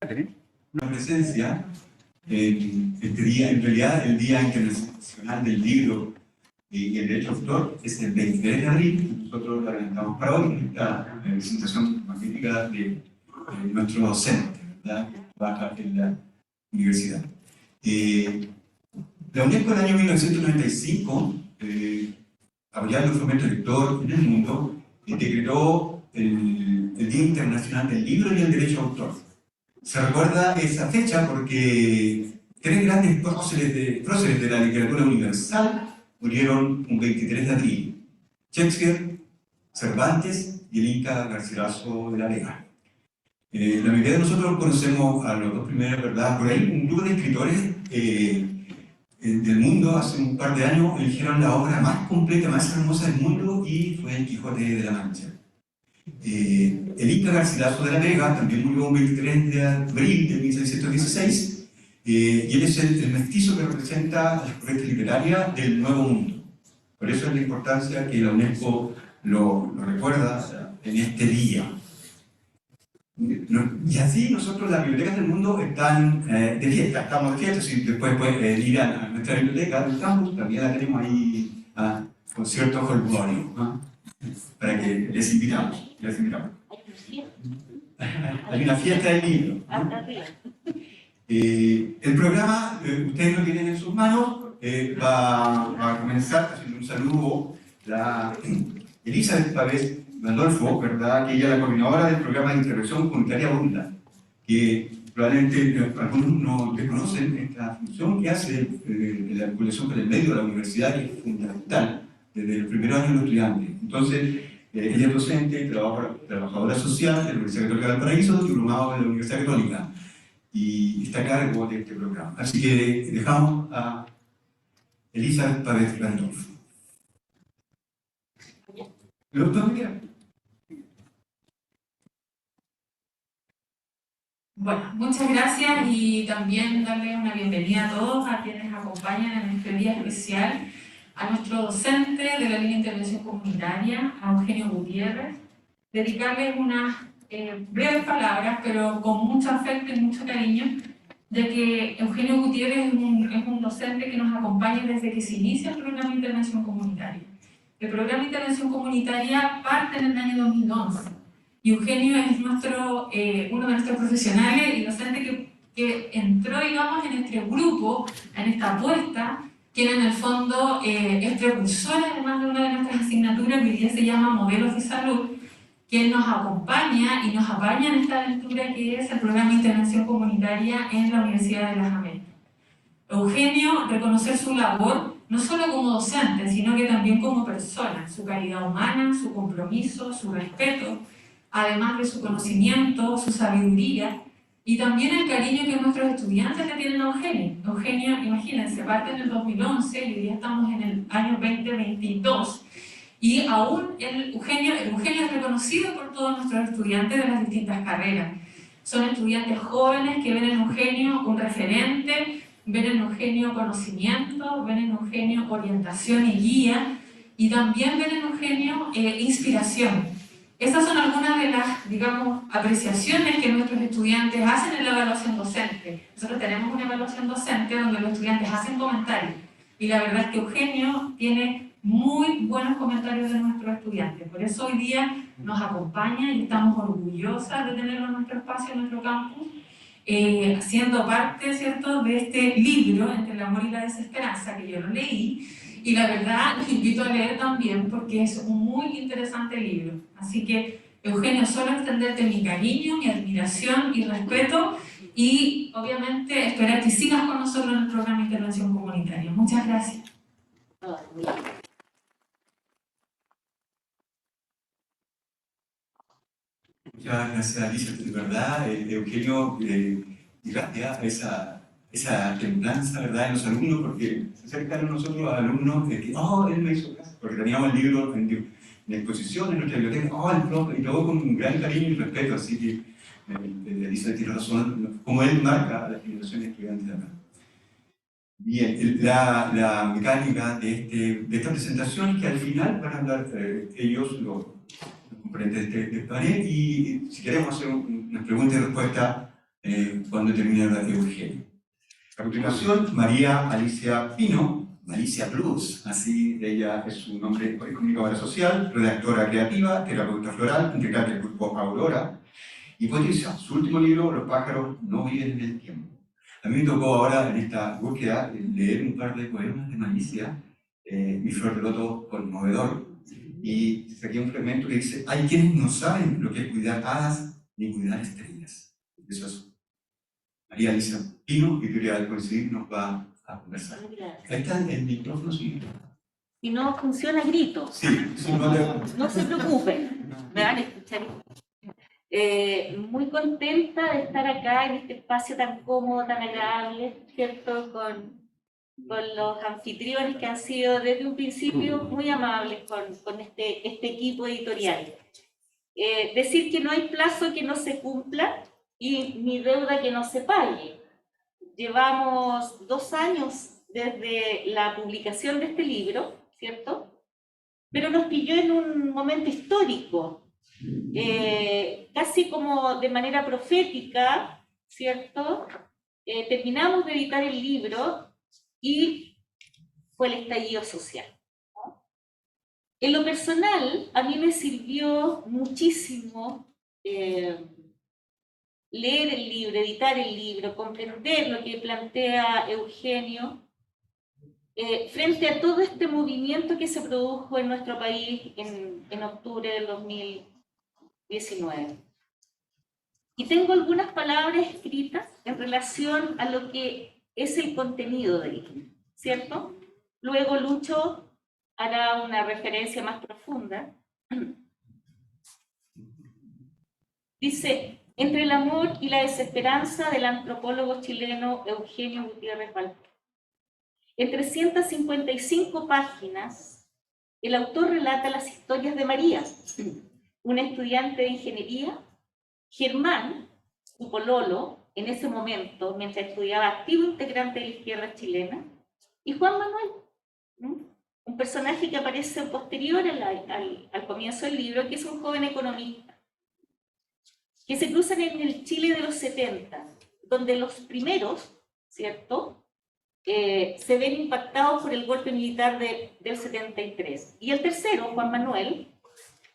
Una presencia este día, en realidad el Día Internacional del Libro y el Derecho de Autor es el 23 de abril. Nosotros la adelantamos para hoy en esta presentación magnífica de nuestro docente, ¿verdad?, que trabaja en la universidad. La UNESCO en el año 1995, apoyando el fomento lector en el mundo, decretó el Día Internacional del Libro y el Derecho de Autor. Se recuerda esa fecha porque tres grandes próceres de la literatura universal murieron un 23 de abril: Shakespeare, Cervantes y el Inca Garcilaso de la Vega. La mayoría de nosotros conocemos a los dos primeros, ¿verdad? Por ahí un grupo de escritores del mundo hace un par de años eligieron la obra más completa, más hermosa del mundo, y fue El Quijote de la Mancha. El Inca Garcilaso de la Vega también murió un 23 de abril de 1616, y él es el mestizo que representa las corrientes literarias del Nuevo Mundo. Por eso es la importancia que la UNESCO lo recuerda en este día. Y así nosotros, las bibliotecas del mundo están de fiesta, estamos de fiesta. Si después pueden ir a nuestra biblioteca del campus, también la tenemos ahí con cierto jolgorio, ¿no?, para que les invitamos. Hay una fiesta del libro, ¿no? El programa, ustedes lo tienen en sus manos, va a comenzar haciendo un saludo la Elizabeth Pavés Gandolfo, ¿verdad?, que ella es la coordinadora del programa de intervención comunitaria Bunda, que probablemente algunos no desconocen esta función que hace la vinculación con el medio de la universidad, que es fundamental desde el primer año de los estudiantes. Entonces, ella es docente y trabajadora social de la Universidad Católica del Paraíso, diplomado de la Universidad Católica, y está a cargo de este programa. Así que dejamos a Elizabeth Pavés Gandolfo. ¿Lo puedo mirar? Bueno, muchas gracias, y también darle una bienvenida a todos a quienes acompañan en este día especial a nuestro docente de la línea de intervención comunitaria, a Eugenio Gutiérrez. Dedicarles unas breves palabras, pero con mucho afecto y mucho cariño, de que Eugenio Gutiérrez es un docente que nos acompaña desde que se inicia el programa de intervención comunitaria. El programa de intervención comunitaria parte en el año 2011. Y Eugenio es uno de nuestros profesionales y docente que entró, digamos, en este grupo, en esta apuesta, quien en el fondo es precursor además de una de nuestras asignaturas, que hoy día se llama Modelos de Salud, quien nos acompaña y nos apaña en esta aventura que es el programa de intervención comunitaria en la Universidad de las Américas. Eugenio, reconocer su labor, no solo como docente, sino que también como persona, su calidad humana, su compromiso, su respeto, además de su conocimiento, su sabiduría, y también el cariño que nuestros estudiantes le tienen a Eugenio. Eugenio, imagínense, parte en el 2011 y hoy día estamos en el año 2022, y aún Eugenio es reconocido por todos nuestros estudiantes de las distintas carreras. Son estudiantes jóvenes que ven en Eugenio un referente, ven en Eugenio conocimiento, ven en Eugenio orientación y guía, y también ven en Eugenio inspiración. Estas son algunas de las, digamos, apreciaciones que nuestros estudiantes hacen en la evaluación docente. Nosotros tenemos una evaluación docente donde los estudiantes hacen comentarios, y la verdad es que Eugenio tiene muy buenos comentarios de nuestros estudiantes. Por eso hoy día nos acompaña y estamos orgullosas de tenerlo en nuestro espacio, en nuestro campus, siendo parte, ¿cierto?, de este libro, Entre el amor y la desesperanza, que yo lo leí. Y la verdad, los invito a leer también porque es un muy interesante libro. Así que, Eugenio, solo extenderte mi cariño, mi admiración y respeto, y obviamente esperar que sigas con nosotros en el programa de intervención comunitaria. Muchas gracias. Muchas gracias, Alicia. De verdad, Eugenio, gracias a esa templanza, ¿verdad?, en los alumnos, porque se acercaron nosotros a alumnos de que, él me hizo caso, porque teníamos el libro en exposición en nuestra biblioteca, el profe, y todo con un gran cariño y respeto. Así que Elisa tiene razón, como él marca la generación de estudiantes de acá. Bien, la mecánica de esta presentación es que al final van a hablar ellos, los componentes del panel, y si queremos hacer una pregunta y respuesta cuando termina la de Eugenio. A continuación, María Alicia Pino, Alicia Plus, así ella es su nombre, comunicadora social, redactora creativa, terapeuta floral, integrante del grupo Aurora, y poetisa. Su último libro, Los pájaros no viven en el tiempo. A mí me tocó ahora, en esta búsqueda, leer un par de poemas de Alicia, Mi flor de loto conmovedor, y saqué un fragmento que dice: hay quienes no saben lo que es cuidar hadas ni cuidar estrellas. Eso es María Alicia Pino, editorial Coincidir, nos va a conversar. Ahí está el micrófono, sí. Si no funciona, grito. Sí, sí, no, No se preocupen, me van a escuchar. Muy contenta de estar acá en este espacio tan cómodo, tan agradable, ¿cierto? Con los anfitriones que han sido desde un principio muy amables con este equipo editorial. Decir que no hay plazo que no se cumpla y ni deuda que no se pague. Llevamos 2 años desde la publicación de este libro, ¿cierto? Pero nos pilló en un momento histórico, casi como de manera profética, ¿cierto? Terminamos de editar el libro y fue el estallido social, ¿no? En lo personal, a mí me sirvió muchísimo leer el libro, editar el libro, comprender lo que plantea Eugenio, frente a todo este movimiento que se produjo en nuestro país en octubre del 2019. Y tengo algunas palabras escritas en relación a lo que es el contenido del libro, ¿cierto? Luego Lucho hará una referencia más profunda. Dice: entre el amor y la desesperanza del antropólogo chileno Eugenio Gutiérrez Valpero. En 355 páginas, el autor relata las historias de María, una estudiante de ingeniería, Germán, su pololo, en ese momento, mientras estudiaba, activo integrante de la izquierda chilena, y Juan Manuel, un personaje que aparece posterior al comienzo del libro, que es un joven economista, que se cruzan en el Chile de los 70, donde los primeros, ¿cierto?, se ven impactados por el golpe militar del 73. Y el tercero, Juan Manuel,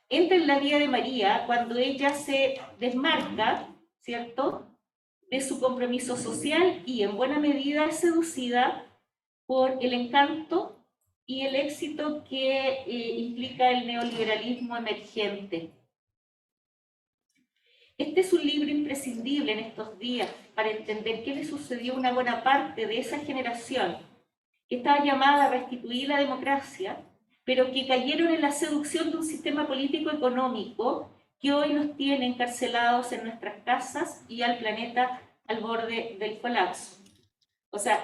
entra en la vida de María cuando ella se desmarca, ¿cierto?, de su compromiso social y en buena medida es seducida por el encanto y el éxito que implica el neoliberalismo emergente. Este es un libro imprescindible en estos días para entender qué le sucedió a una buena parte de esa generación que estaba llamada a restituir la democracia, pero que cayeron en la seducción de un sistema político-económico que hoy nos tiene encarcelados en nuestras casas y al planeta al borde del colapso. O sea,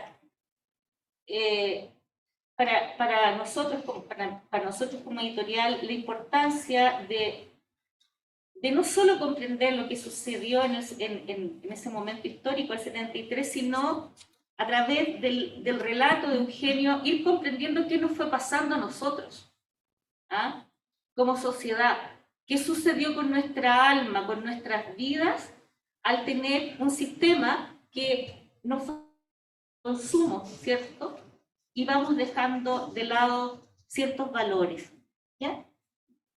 para nosotros como editorial, la importancia de no solo comprender lo que sucedió en ese momento histórico, el 73, sino a través del relato de Eugenio, ir comprendiendo qué nos fue pasando a nosotros, ¿ah?, como sociedad, qué sucedió con nuestra alma, con nuestras vidas, al tener un sistema que nos consumo, ¿cierto? Y vamos dejando de lado ciertos valores, ¿ya?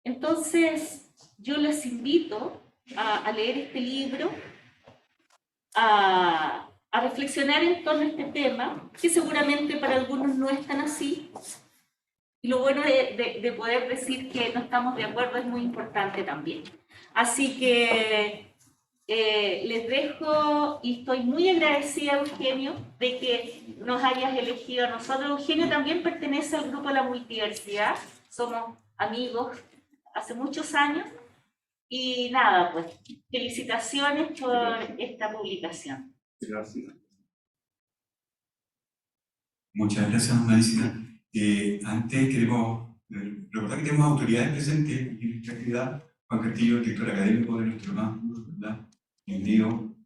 Entonces, yo les invito a leer este libro, a reflexionar en torno a este tema, que seguramente para algunos no es tan así. Y lo bueno de poder decir que no estamos de acuerdo es muy importante también. Así que les dejo y estoy muy agradecida, Eugenio, de que nos hayas elegido a nosotros. Eugenio también pertenece al grupo de la multiversidad, somos amigos hace muchos años. Y nada, pues, felicitaciones por esta publicación. Gracias. Muchas gracias, Alicia. Antes queremos recordar que tenemos autoridades presentes en esta actividad. Juan Castillo, director académico de nuestro campus, ¿verdad? Bienvenido.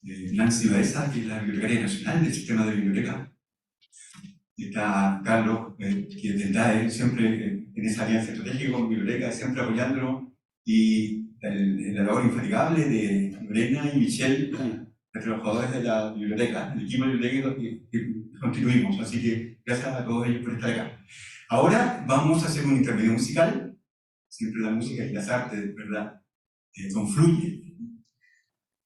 Nancy Baeza, que es la bibliotecaria nacional del sistema de biblioteca. Está Carlos, que está siempre en esa alianza estratégica con biblioteca, siempre apoyándonos. Y la labor infatigable de Lorena y Michelle, de trabajadores de la biblioteca, el equipo de biblioteca que constituimos. Así que gracias a todos ellos por estar acá. Ahora vamos a hacer un intermedio musical. Siempre la música y las artes, ¿verdad? Confluyen.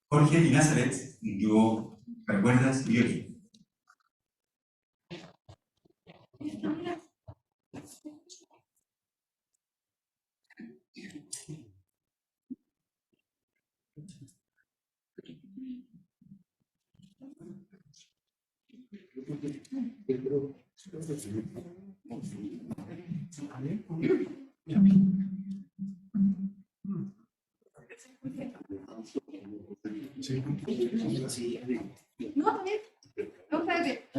Jorge y Nazaret, un dúo para cuerdas y violín. No, también. No, espérate.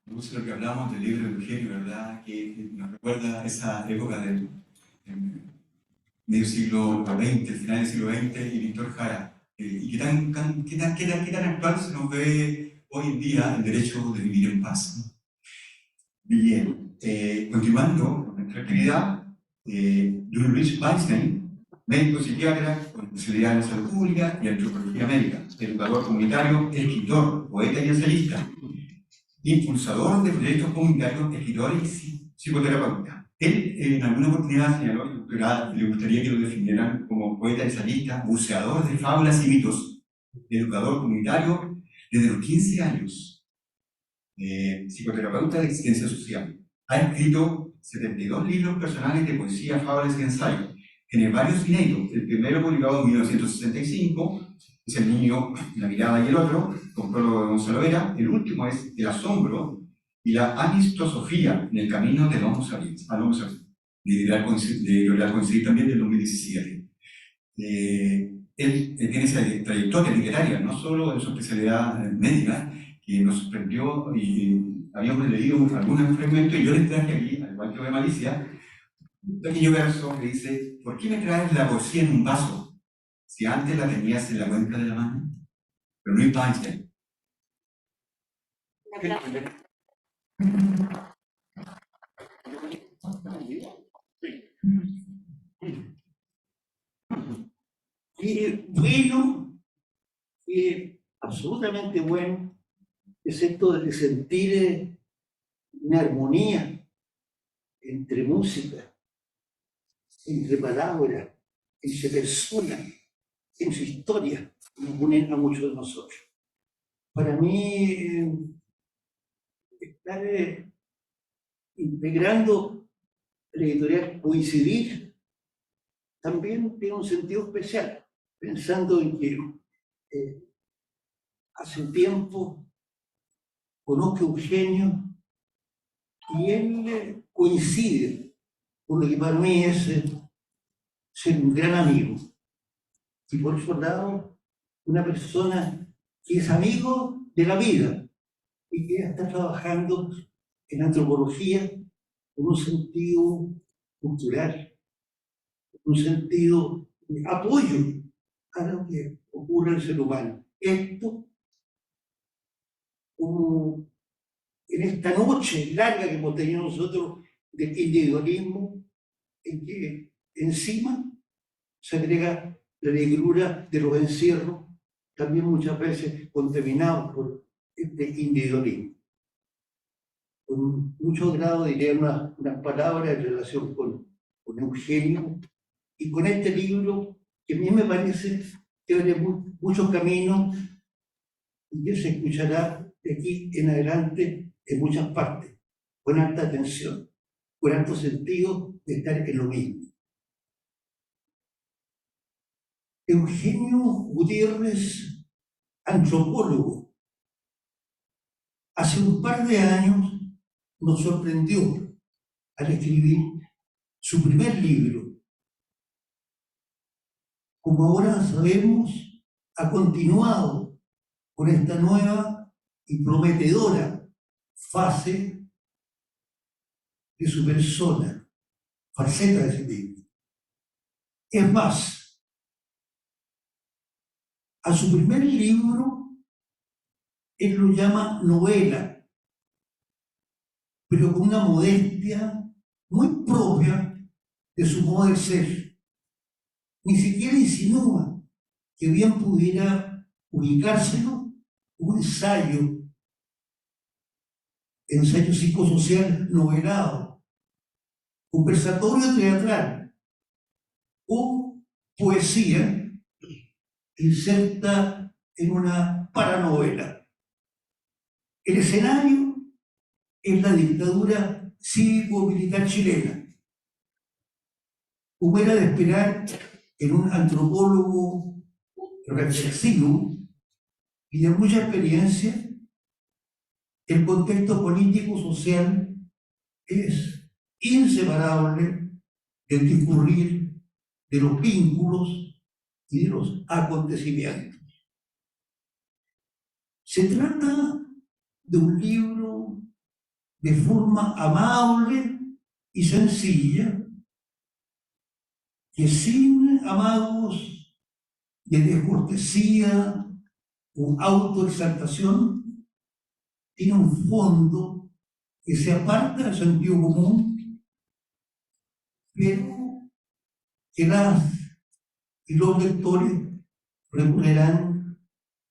Me gusta lo que hablamos del libro de Eugenio, ¿verdad? Que nos recuerda esa época del medio siglo XX, el final del siglo XX, y Víctor Jara. Y qué tan actual se nos ve hoy en día el derecho de vivir en paz, ¿no? Bien, continuando con nuestra actividad, Ludwig Weinstein, médico psiquiatra con especialidad en salud pública y antropología médica, educador comunitario, escritor, poeta y ensayista, impulsador de proyectos comunitarios, escritor y psicoterapeuta. Él en alguna oportunidad señaló que le gustaría que lo definieran como poeta ensayista, buceador de fábulas y mitos, educador comunitario desde los 15 años. Psicoterapeuta de existencia social. Ha escrito 72 libros personales de poesía, fábulas y ensayos, en varios inéditos. El primero publicado en 1965 es El niño, la mirada y el otro, con prólogo de Gonzalo Vera. El último es El asombro y la amistosofía en el camino del Homo sapiens, al Homo sapiens, de Editorial Coincidir también del 2017. Él tiene esa trayectoria literaria, no solo en su especialidad médica, que nos sorprendió y habíamos leído algunos fragmentos, y yo les traje aquí, al igual que de Malicia, un pequeño verso que dice: ¿por qué me traes la poesía en un vaso si antes la tenías en la cuenca de la mano? Pero Luis Weinstein. Y bueno, absolutamente bueno, es esto de sentir una armonía entre música, entre palabras, entre personas, entre historias, que nos unen a muchos de nosotros. Para mí, estar integrando la editorial Coincidir también tiene un sentido especial, pensando en que hace un tiempo conozco a Eugenio y él coincide con lo que para mí es ser un gran amigo. Y por otro lado, una persona que es amigo de la vida y que está trabajando en antropología con un sentido cultural, un sentido de apoyo a lo que ocurre en el ser humano. Esto, como en esta noche larga que hemos tenido nosotros de individualismo, en que encima se agrega la negrura de los encierros, también muchas veces contaminados por este individualismo. Con mucho grado diría unas palabras en relación con Eugenio y con este libro, que a mí me parece que abre muchos caminos y que se escuchará de aquí en adelante en muchas partes, con alta atención, con alto sentido de estar en lo mismo. Eugenio Gutiérrez, antropólogo, hace un par de años nos sorprendió al escribir su primer libro. Como ahora sabemos, ha continuado con esta nueva y prometedora fase de su persona, faceta de sí mismo. Es más, a su primer libro, él lo llama novela, pero con una modestia muy propia de su modo de ser. Ni siquiera insinúa que bien pudiera ubicárselo como ensayo psicosocial novelado, conversatorio teatral o poesía inserta en una paranovela. El escenario es la dictadura cívico-militar chilena, como era de esperar en un antropólogo reflexivo y de mucha experiencia. El contexto político-social es inseparable del discurrir de los vínculos y de los acontecimientos. Se trata de un libro de forma amable y sencilla, que sin amagos de descortesía o autoexaltación, tiene un fondo que se aparta del sentido común, pero que las y los lectores recogerán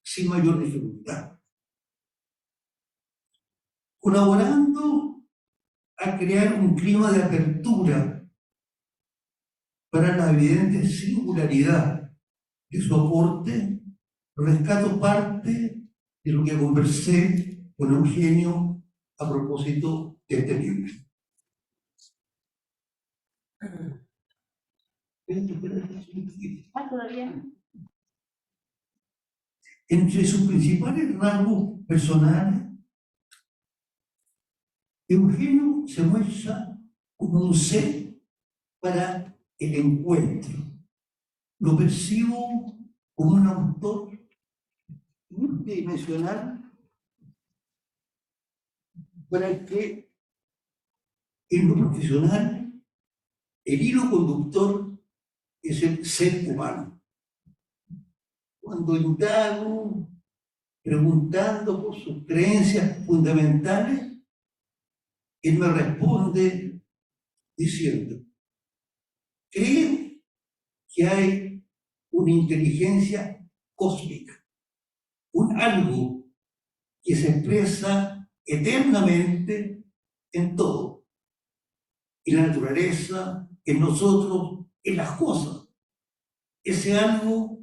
sin mayor dificultad. Colaborando a crear un clima de apertura para la evidente singularidad de su aporte, rescato parte de lo que conversé con Eugenio a propósito de este libro. Todavía. Entre sus principales rasgos personales, Eugenio se muestra como un ser para el encuentro. Lo percibo como un autor multidimensional para el que, en lo profesional, el hilo conductor es el ser humano. Cuando indago, preguntando por sus creencias fundamentales, él me responde diciendo: creo que hay una inteligencia cósmica, un algo que se expresa eternamente en todo, en la naturaleza, en nosotros, en las cosas. Ese algo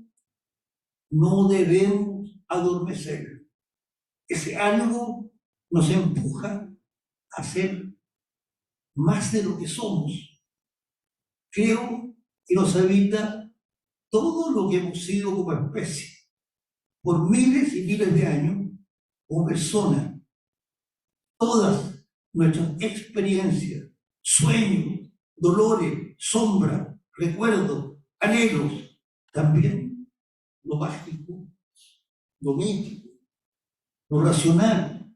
no debemos adormecer. Ese algo nos empuja a ser más de lo que somos. Creo que nos habita todo lo que hemos sido como especie, por miles y miles de años, como personas. Todas nuestras experiencias, sueños, dolores, sombras, recuerdos, anhelos, también lo mágico, lo mítico, lo racional,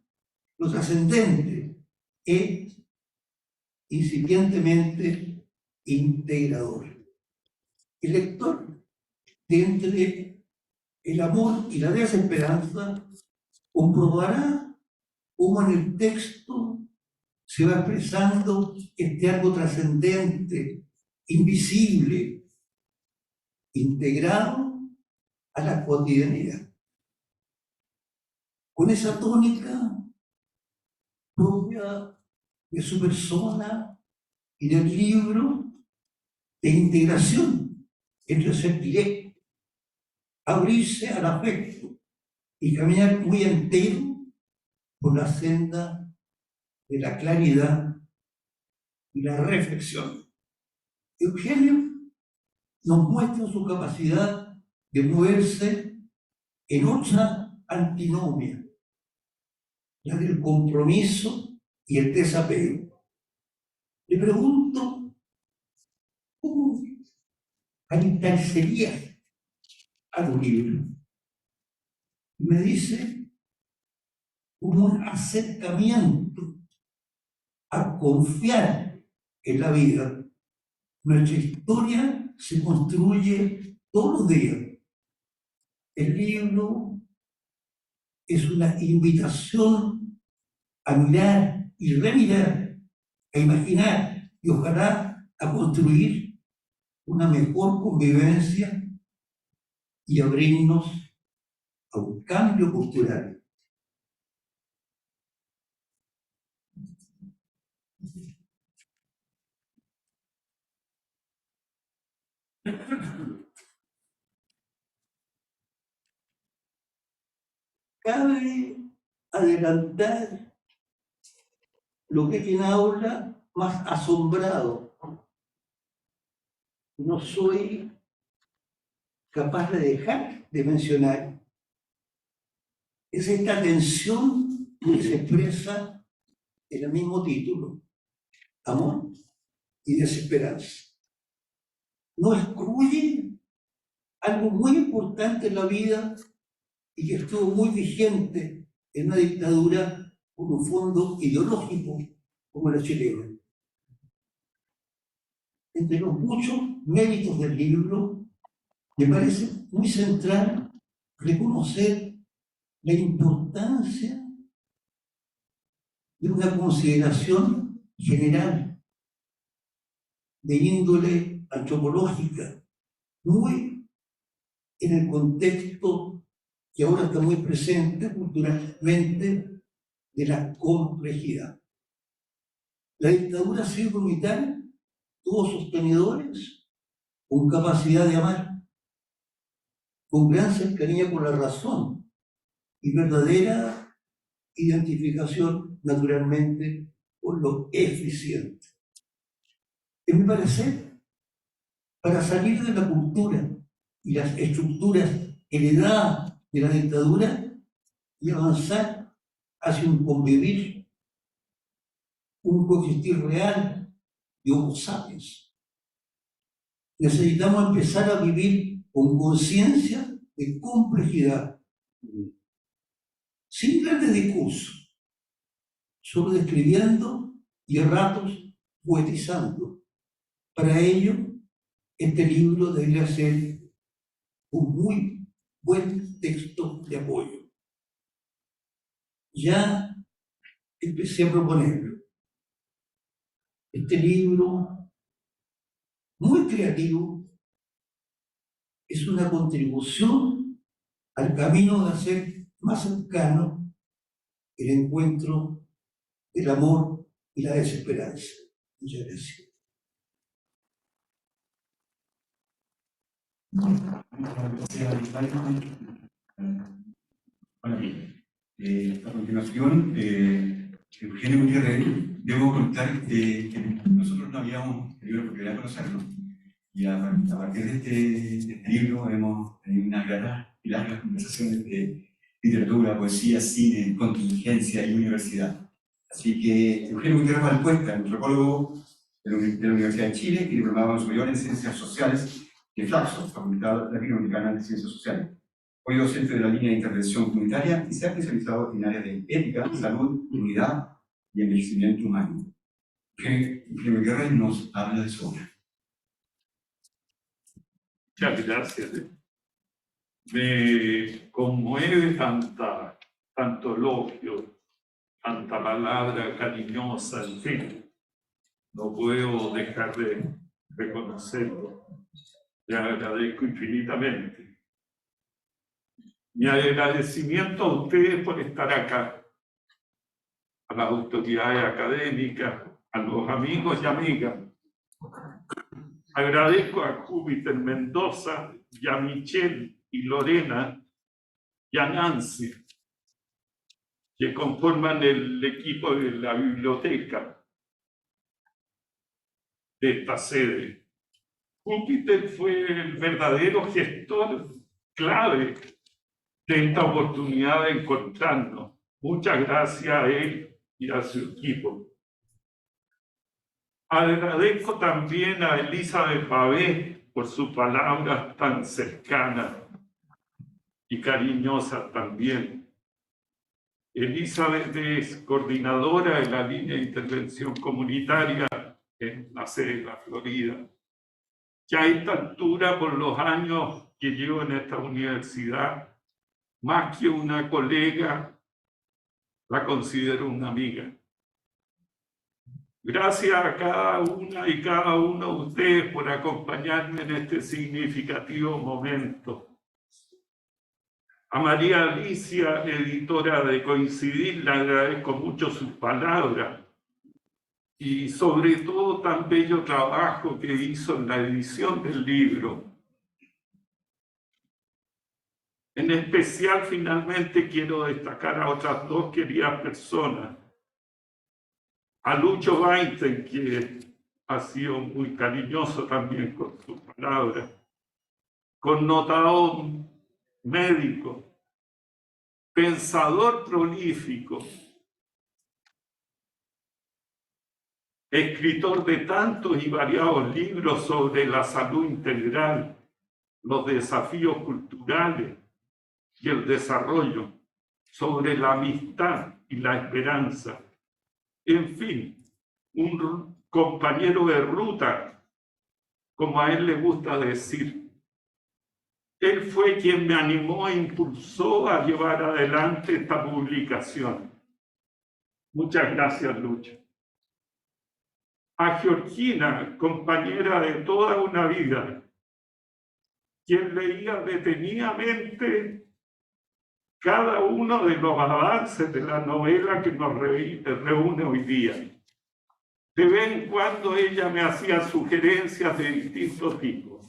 lo trascendente, es incipientemente integrador. El lector, de entre el amor y la desesperanza, comprobará cómo en el texto se va expresando este algo trascendente, invisible, integrado a la cotidianidad. Con esa tónica propia de su persona y del libro, de integración entre ser directo, abrirse al afecto y caminar muy entero por la senda de la claridad y la reflexión. Eugenio nos muestra su capacidad de moverse en otra antinomia, la del compromiso y el desapego. Le pregunto, ¿cómo sería a tu libro? Y me dice, como un acercamiento a confiar en la vida. Nuestra historia se construye todos los días. El libro es una invitación a mirar y remirar, a imaginar y ojalá a construir una mejor convivencia y abrirnos a un cambio cultural. Cabe adelantar lo que quien habla más asombrado. No soy capaz de dejar de mencionar es esta tensión que se expresa en el mismo título, amor y desesperanza. No excluye algo muy importante en la vida y que estuvo muy vigente en una dictadura con un fondo ideológico como la chilena. Entre los muchos méritos del libro, me parece muy central reconocer la importancia de una consideración general de índole antropológica, muy en el contexto que ahora está muy presente culturalmente de la complejidad. La dictadura cívico-militar tuvo sostenedores con capacidad de amar, con gran cercanía con la razón y verdadera identificación, naturalmente, con lo eficiente. En mi parecer, para salir de la cultura y las estructuras heredadas de la dictadura y avanzar hacia un convivir, un coexistir real de Homo sapiens, necesitamos empezar a vivir con conciencia de complejidad, sin grandes discursos, solo describiendo y a ratos poetizando. Para ello, este libro debería ser un muy buen texto de apoyo. Ya empecé a proponerlo. Este libro, muy creativo, es una contribución al camino de hacer más cercano el encuentro del amor y la desesperanza. Muchas gracias. A continuación, Eugenio Gutiérrez, debo contar que nosotros no habíamos tenido la oportunidad de conocerlo. Y a partir de este libro hemos tenido unas gratas y largas conversaciones de literatura, poesía, cine, contingencia y universidad. Así que Eugenio Gutiérrez Valcuesta, antropólogo de la Universidad de Chile y diplomado superior en Ciencias Sociales de Flaxo, Facultad Latinoamericana de Ciencias Sociales. Fue docente de la línea de intervención comunitaria y se ha especializado en áreas de ética, salud, unidad y envejecimiento humano. Eugenio Gutiérrez nos habla de su obra. Muchas gracias. Me conmueve tanto elogio, tanta palabra cariñosa, en fin. No puedo dejar de reconocerlo. Le agradezco infinitamente. Mi agradecimiento a ustedes por estar acá, a las autoridades académicas, a los amigos y amigas. Agradezco a Júpiter Mendoza y a Michelle y Lorena y a Nancy, que conforman el equipo de la biblioteca de esta sede. Júpiter fue el verdadero gestor clave de esta oportunidad de encontrarnos. Muchas gracias a él y a su equipo. Agradezco también a Elizabeth Babé por sus palabras tan cercanas y cariñosas también. Elizabeth es coordinadora de la línea de intervención comunitaria en la sede de la Florida. Ya a esta altura, por los años que llevo en esta universidad, más que una colega, la considero una amiga. Gracias a cada una y cada uno de ustedes por acompañarme en este significativo momento. A María Alicia, editora de Coincidir, le agradezco mucho sus palabras y sobre todo tan bello trabajo que hizo en la edición del libro. En especial, finalmente, quiero destacar a otras dos queridas personas. A Lucho Weinstein, que ha sido muy cariñoso también con sus palabras, connotado médico, pensador prolífico, escritor de tantos y variados libros sobre la salud integral, los desafíos culturales, y el desarrollo, sobre la amistad y la esperanza. En fin, un compañero de ruta, como a él le gusta decir. Él fue quien me animó e impulsó a llevar adelante esta publicación. Muchas gracias, Lucho. A Georgina, compañera de toda una vida, quien leía detenidamente cada uno de los avances de la novela que nos reúne hoy día. De vez en cuando ella me hacía sugerencias de distintos tipos.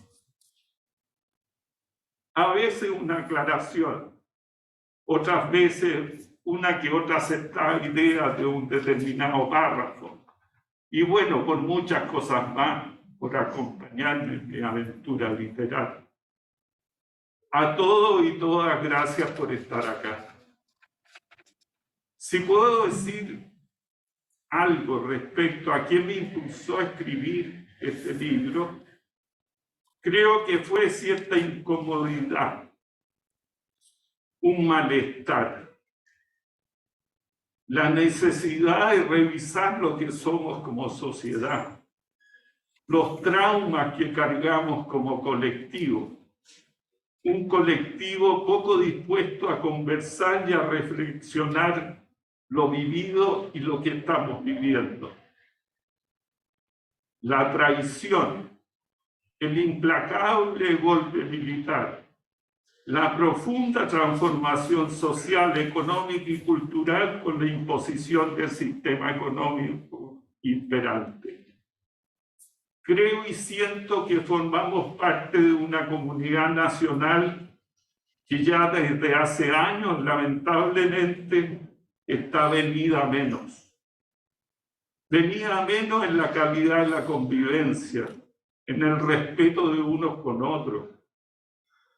A veces una aclaración, otras veces una que otra aceptada idea de un determinado párrafo. Y bueno, por muchas cosas más, por acompañarme en mi aventura literaria. A todos y todas, gracias por estar acá. Si puedo decir algo respecto a quién me impulsó a escribir este libro, creo que fue cierta incomodidad, un malestar, la necesidad de revisar lo que somos como sociedad, los traumas que cargamos como colectivo, un colectivo poco dispuesto a conversar y a reflexionar lo vivido y lo que estamos viviendo. La traición, el implacable golpe militar, la profunda transformación social, económica y cultural con la imposición del sistema económico imperante. Creo y siento que formamos parte de una comunidad nacional que ya desde hace años, lamentablemente, está venida a menos. Venida a menos en la calidad de la convivencia, en el respeto de unos con otros,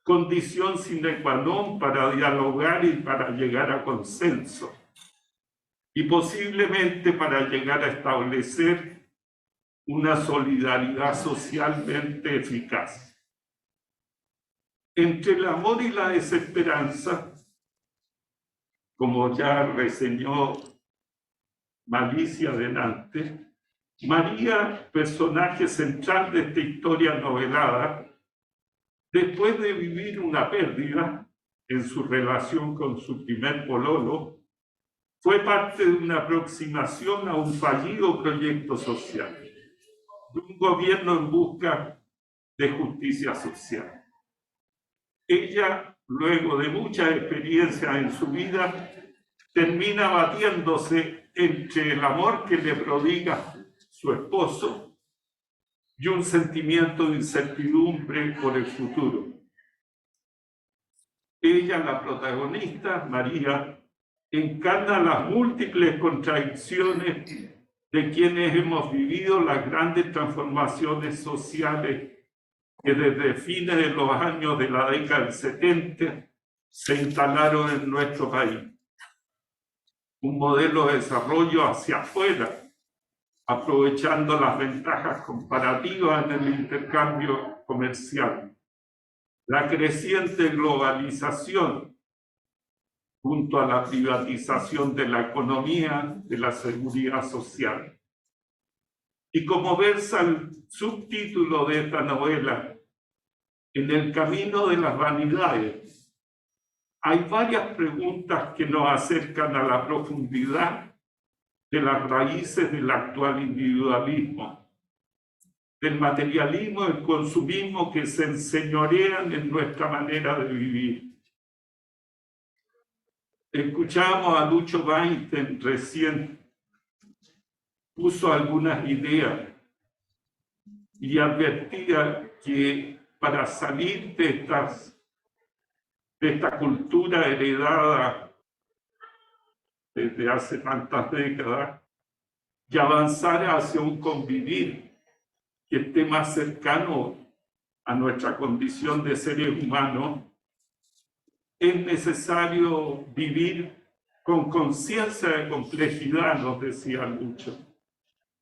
condición sine qua non para dialogar y para llegar a consenso, y posiblemente para llegar a establecer una solidaridad socialmente eficaz. Entre el amor y la desesperanza, como ya reseñó Malicia delante, María, personaje central de esta historia novelada, después de vivir una pérdida en su relación con su primer pololo, fue parte de una aproximación a un fallido proyecto social, de un gobierno en busca de justicia social. Ella, luego de muchas experiencias en su vida, termina batiéndose entre el amor que le prodiga su esposo y un sentimiento de incertidumbre por el futuro. Ella, la protagonista, María, encarna las múltiples contradicciones de quienes hemos vivido las grandes transformaciones sociales que desde fines de los años de la década del 70 se instalaron en nuestro país. Un modelo de desarrollo hacia afuera, aprovechando las ventajas comparativas en el intercambio comercial. La creciente globalización, junto a la privatización de la economía, de la seguridad social. Y como versa el subtítulo de esta novela, en el camino de las vanidades, hay varias preguntas que nos acercan a la profundidad de las raíces del actual individualismo, del materialismo y del consumismo que se enseñorean en nuestra manera de vivir. Escuchamos a Lucho Weinstein recién, puso algunas ideas y advertía que para salir de esta cultura heredada desde hace tantas décadas y avanzar hacia un convivir que esté más cercano a nuestra condición de seres humanos, es necesario vivir con conciencia de complejidad, nos decía Lucho,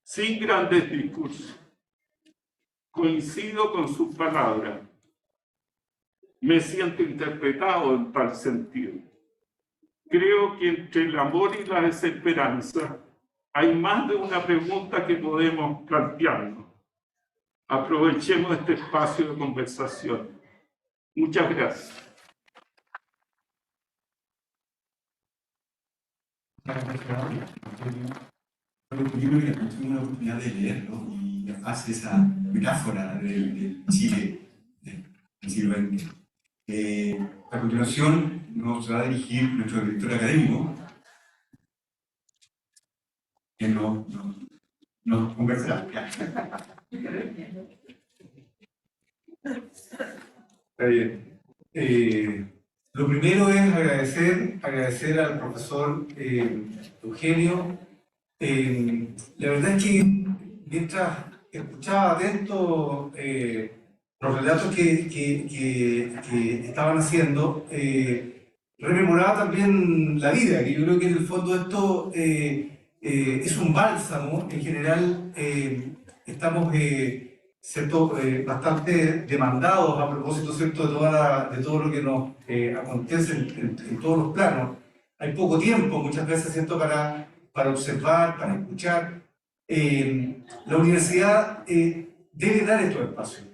sin grandes discursos. Coincido con sus palabras. Me siento interpretado en tal sentido. Creo que entre el amor y la desesperanza hay más de una pregunta que podemos plantearnos. Aprovechemos este espacio de conversación. Muchas gracias. Un libro que tuve una oportunidad de leerlo y hace esa metáfora de Chile del siglo XX. A continuación nos va a dirigir nuestro director académico, que nos conversará. Está bien. Lo primero es agradecer al profesor Eugenio. La verdad es que mientras escuchaba atento los relatos que estaban haciendo, rememoraba también la vida, que yo creo que en el fondo esto es un bálsamo. En general estamos ¿cierto? Bastante demandados a propósito, ¿cierto? De todo lo que nos acontece en todos los planos. Hay poco tiempo muchas veces, ¿cierto? Para observar, para escuchar. La universidad debe dar estos espacios.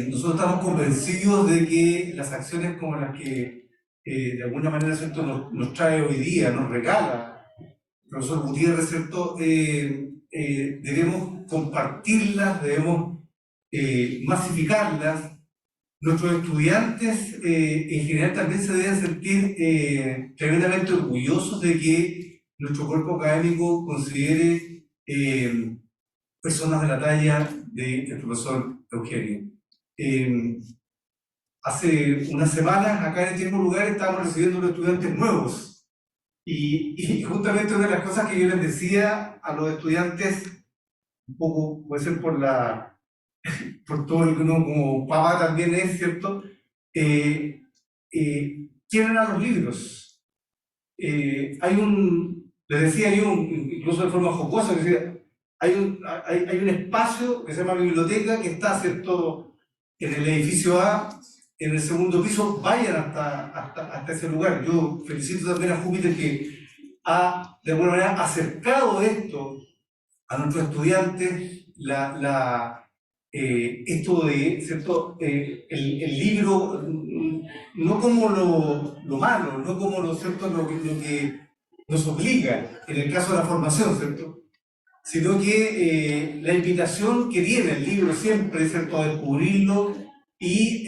Nosotros estamos convencidos de que las acciones como las que de alguna manera, ¿cierto? Nos trae hoy día, nos regala el profesor Gutiérrez, ¿cierto? Debemos compartirlas, debemos masificarlas. Nuestros estudiantes en general también se deben sentir tremendamente orgullosos de que nuestro cuerpo académico considere personas de la talla del profesor Eugenio. Hace unas semanas, acá en este mismo lugar, estábamos recibiendo unos estudiantes nuevos. Y justamente una de las cosas que yo les decía a los estudiantes, un poco puede ser por todo lo que uno como papá también es, ¿cierto? Quieren a los libros. Les decía yo, incluso de forma jocosa, decía, hay un espacio que se llama biblioteca que está, ¿cierto?, en el edificio A, en el segundo piso. Vayan hasta ese lugar. Yo felicito también a Júpiter, que ha de alguna manera acercado esto a nuestros estudiantes, esto de, ¿cierto? El libro, no como lo malo, no como lo que nos obliga en el caso de la formación, ¿cierto? Sino que la invitación que tiene el libro siempre, ¿cierto?, a descubrirlo y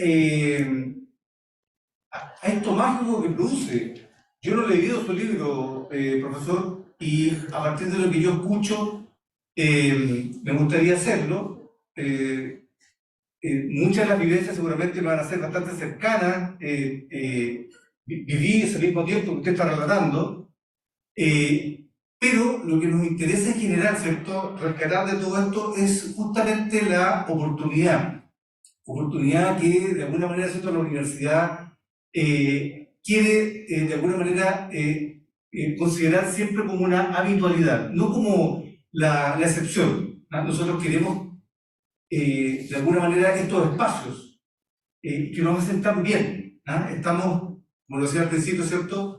a esto mágico que produce. Yo no he leído su libro, profesor, y a partir de lo que yo escucho, me gustaría hacerlo. Muchas de las vivencias seguramente me van a ser bastante cercanas. Viví ese mismo tiempo que usted está relatando. Pero lo que nos interesa en general, ¿cierto?, rescatar de todo esto es justamente la oportunidad que de alguna manera, ¿cierto?, la universidad quiere de alguna manera considerar siempre como una habitualidad, no como la excepción, ¿no? Nosotros queremos de alguna manera estos espacios que nos hacen tan bien, ¿no? Estamos, como lo decía al principio, ¿cierto?,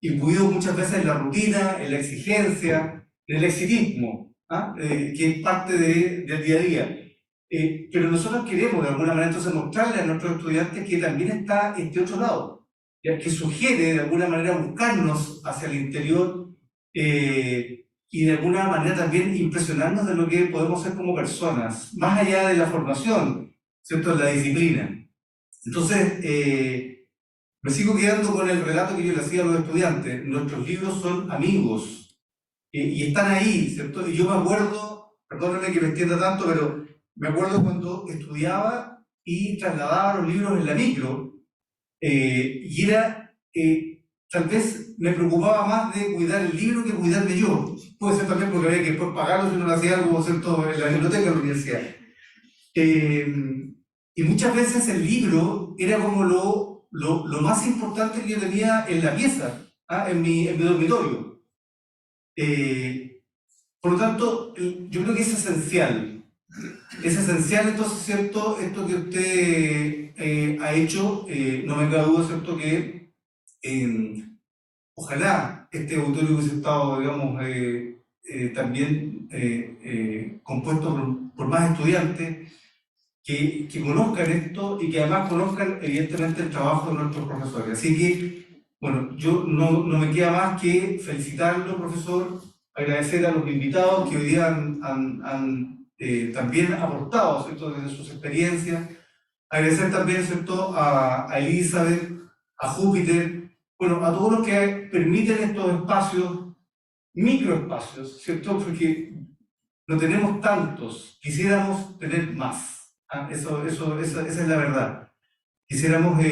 imbuidos muchas veces en la rutina, en la exigencia, en el exitismo, ¿ah? Que es parte del día a día. Pero nosotros queremos de alguna manera entonces mostrarle a nuestros estudiantes que también está este otro lado, ya que sugiere de alguna manera buscarnos hacia el interior y de alguna manera también impresionarnos de lo que podemos ser como personas, más allá de la formación, ¿cierto?, la disciplina. Entonces, me sigo quedando con el relato que yo le hacía a los estudiantes. Nuestros libros son amigos y están ahí, ¿cierto? Y yo me acuerdo, perdónenme que me extienda tanto, pero me acuerdo cuando estudiaba y trasladaba los libros en la micro y era, tal vez me preocupaba más de cuidar el libro que cuidarme yo. Puede ser también porque había que después pagarlo si uno lo hacía algo, ¿cierto?, en la biblioteca de la universidad. Y muchas veces el libro era como lo más importante que yo tenía en la pieza, en mi dormitorio. Por lo tanto, yo creo que es esencial Es esencial entonces, ¿cierto? Esto que usted ha hecho, no me cabe duda, ¿cierto? Que ojalá este auditorio hubiese estado, digamos, también compuesto por más estudiantes que conozcan esto y que además conozcan evidentemente el trabajo de nuestros profesores. Así que, bueno, yo no me queda más que felicitarlo, profesor, agradecer a los invitados que hoy día han también aportado, ¿cierto?, desde sus experiencias, agradecer también, ¿cierto?, a Elizabeth, a Júpiter, bueno, a todos los que permiten estos espacios, microespacios, ¿cierto?, porque no tenemos tantos, quisiéramos tener más. Esa es la verdad. Quisiéramos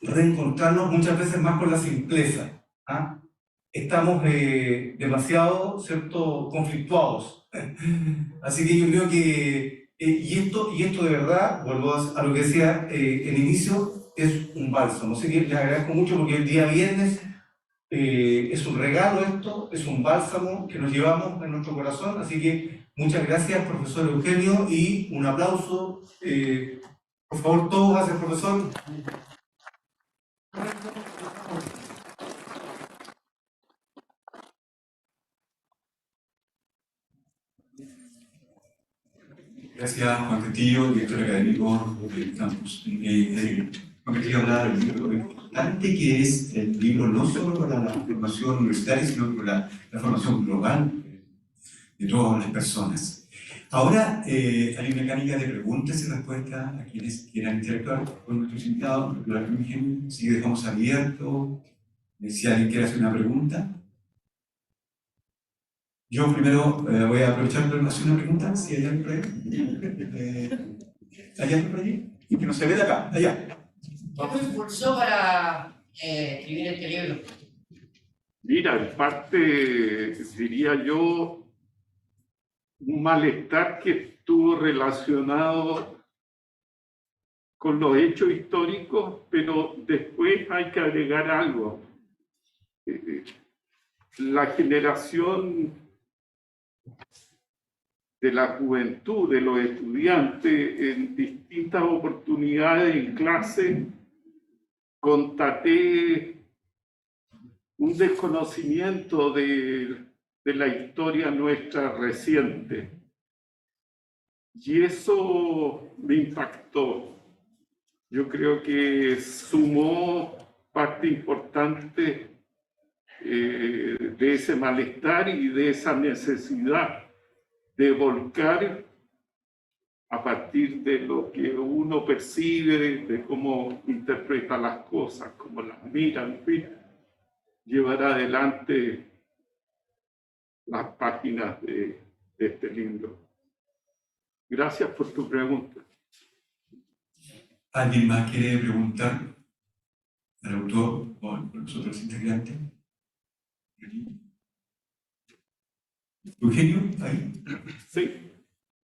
reencontrarnos muchas veces más con la simpleza. ¿Ah? Estamos demasiado, ¿cierto?, conflictuados. Así que yo creo que, y esto de verdad, vuelvo a lo que decía el inicio, es un bálsamo. Así que les agradezco mucho porque el día viernes es un regalo esto, es un bálsamo que nos llevamos en nuestro corazón, así que muchas gracias, profesor Eugenio, y un aplauso, por favor, todos hacia el profesor. Gracias, Juan Castillo, director académico del campus. Juan Castillo hablaba del libro, lo importante que es el libro, no solo para la formación universitaria, sino para la formación global de todas las personas. Ahora hay una mecánica de preguntas y respuestas a quienes quieran interactuar con nuestros invitados, así que dejamos abierto si alguien quiere hacer una pregunta. Yo primero voy a aprovechar para hacer una pregunta, si hay alguien por ahí. ¿Hay alguien por allí? Que no se ve de acá, allá. ¿Cómo impulsó para escribir este libro? Mira, en parte, diría yo, un malestar que estuvo relacionado con los hechos históricos, pero después hay que agregar algo. La generación de la juventud, de los estudiantes, en distintas oportunidades en clase, constaté un desconocimiento de la historia nuestra reciente. Y eso me impactó. Yo creo que sumó parte importante de ese malestar y de esa necesidad de volcar a partir de lo que uno percibe, de cómo interpreta las cosas, cómo las mira, en fin, llevar adelante las páginas de este libro. Gracias por tu pregunta. ¿Alguien más quiere preguntar al autor o a los otros integrantes? Eugenio, ahí. Sí.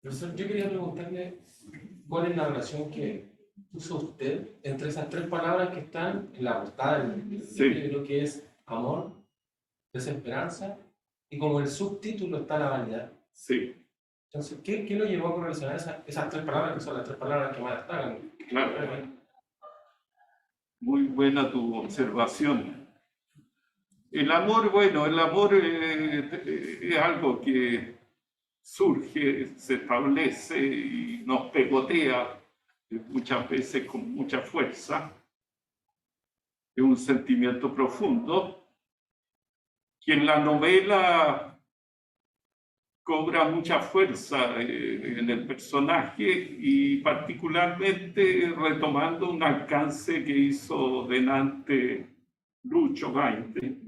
Profesor, yo quería preguntarle cuál es la relación que puso usted entre esas tres palabras que están en la portada del libro. Sí. Yo creo que es amor, desesperanza, y como el subtítulo está la vanidad. Sí. Entonces, ¿qué lo llevó a correlacionar esas tres palabras, que son las tres palabras que más destacan? Claro. Muy buena tu observación. El amor, bueno, el amor es algo que surge, se establece y nos pegotea muchas veces con mucha fuerza. Es un sentimiento profundo que en la novela cobra mucha fuerza en el personaje y particularmente retomando un alcance que hizo delante Lucho Gainte.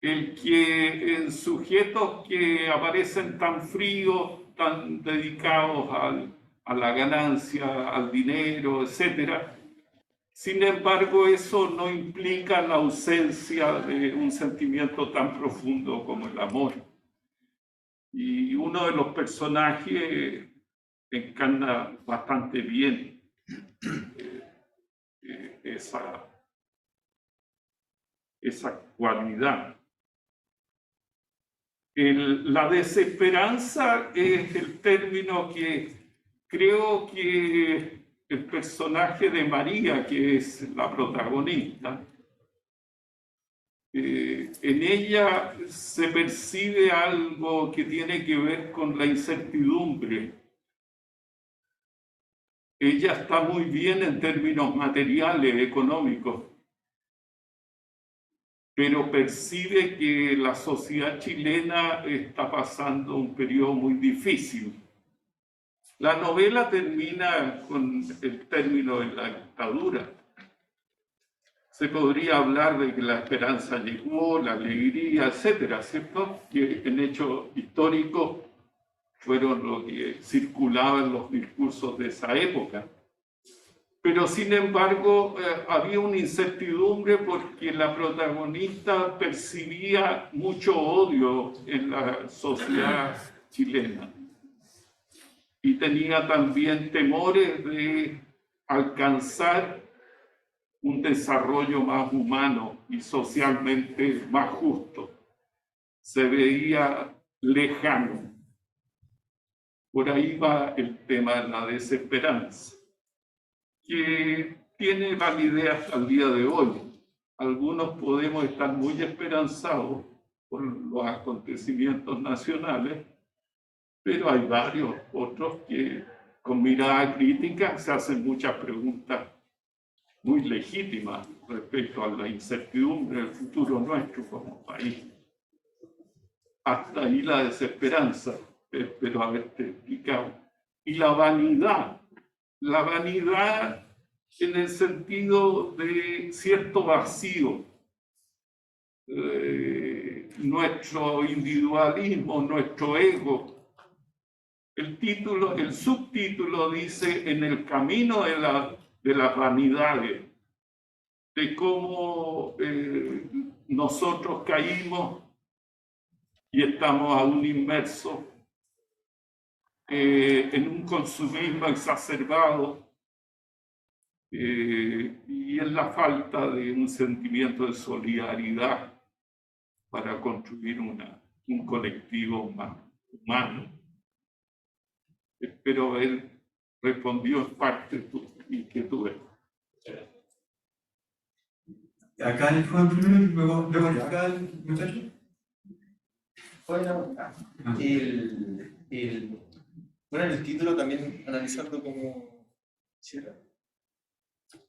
El que en sujetos que aparecen tan fríos, tan dedicados a la ganancia, al dinero, etc. Sin embargo, eso no implica la ausencia de un sentimiento tan profundo como el amor. Y uno de los personajes encarna bastante bien esa cualidad. La desesperanza es el término que creo que el personaje de María, que es la protagonista, en ella se percibe algo que tiene que ver con la incertidumbre. Ella está muy bien en términos materiales, económicos, pero percibe que la sociedad chilena está pasando un periodo muy difícil. La novela termina con el término de la dictadura. Se podría hablar de que la esperanza llegó, la alegría, etcétera, ¿cierto? Que en hechos históricos fueron lo que circulaba en los discursos de esa época. Pero sin embargo, había una incertidumbre porque la protagonista percibía mucho odio en la sociedad chilena y tenía también temores de alcanzar un desarrollo más humano y socialmente más justo. Se veía lejano. Por ahí va el tema de la desesperanza, que tiene validez hasta el día de hoy. Algunos podemos estar muy esperanzados por los acontecimientos nacionales, pero hay varios otros que con mirada crítica se hacen muchas preguntas muy legítimas respecto a la incertidumbre del futuro nuestro como país. Hasta ahí la desesperanza, espero haberte explicado. Y la vanidad en el sentido de cierto vacío, nuestro individualismo, nuestro ego. El subtítulo dice en el camino de las vanidades, de cómo nosotros caímos y estamos aún inmersos en un consumismo exacerbado y en la falta de un sentimiento de solidaridad para construir un colectivo más humano. Espero haber respondido en parte tus inquietudes. Acá el joven primero y luego acá el muchacho. Bueno, bueno, en el título también analizando como Chile.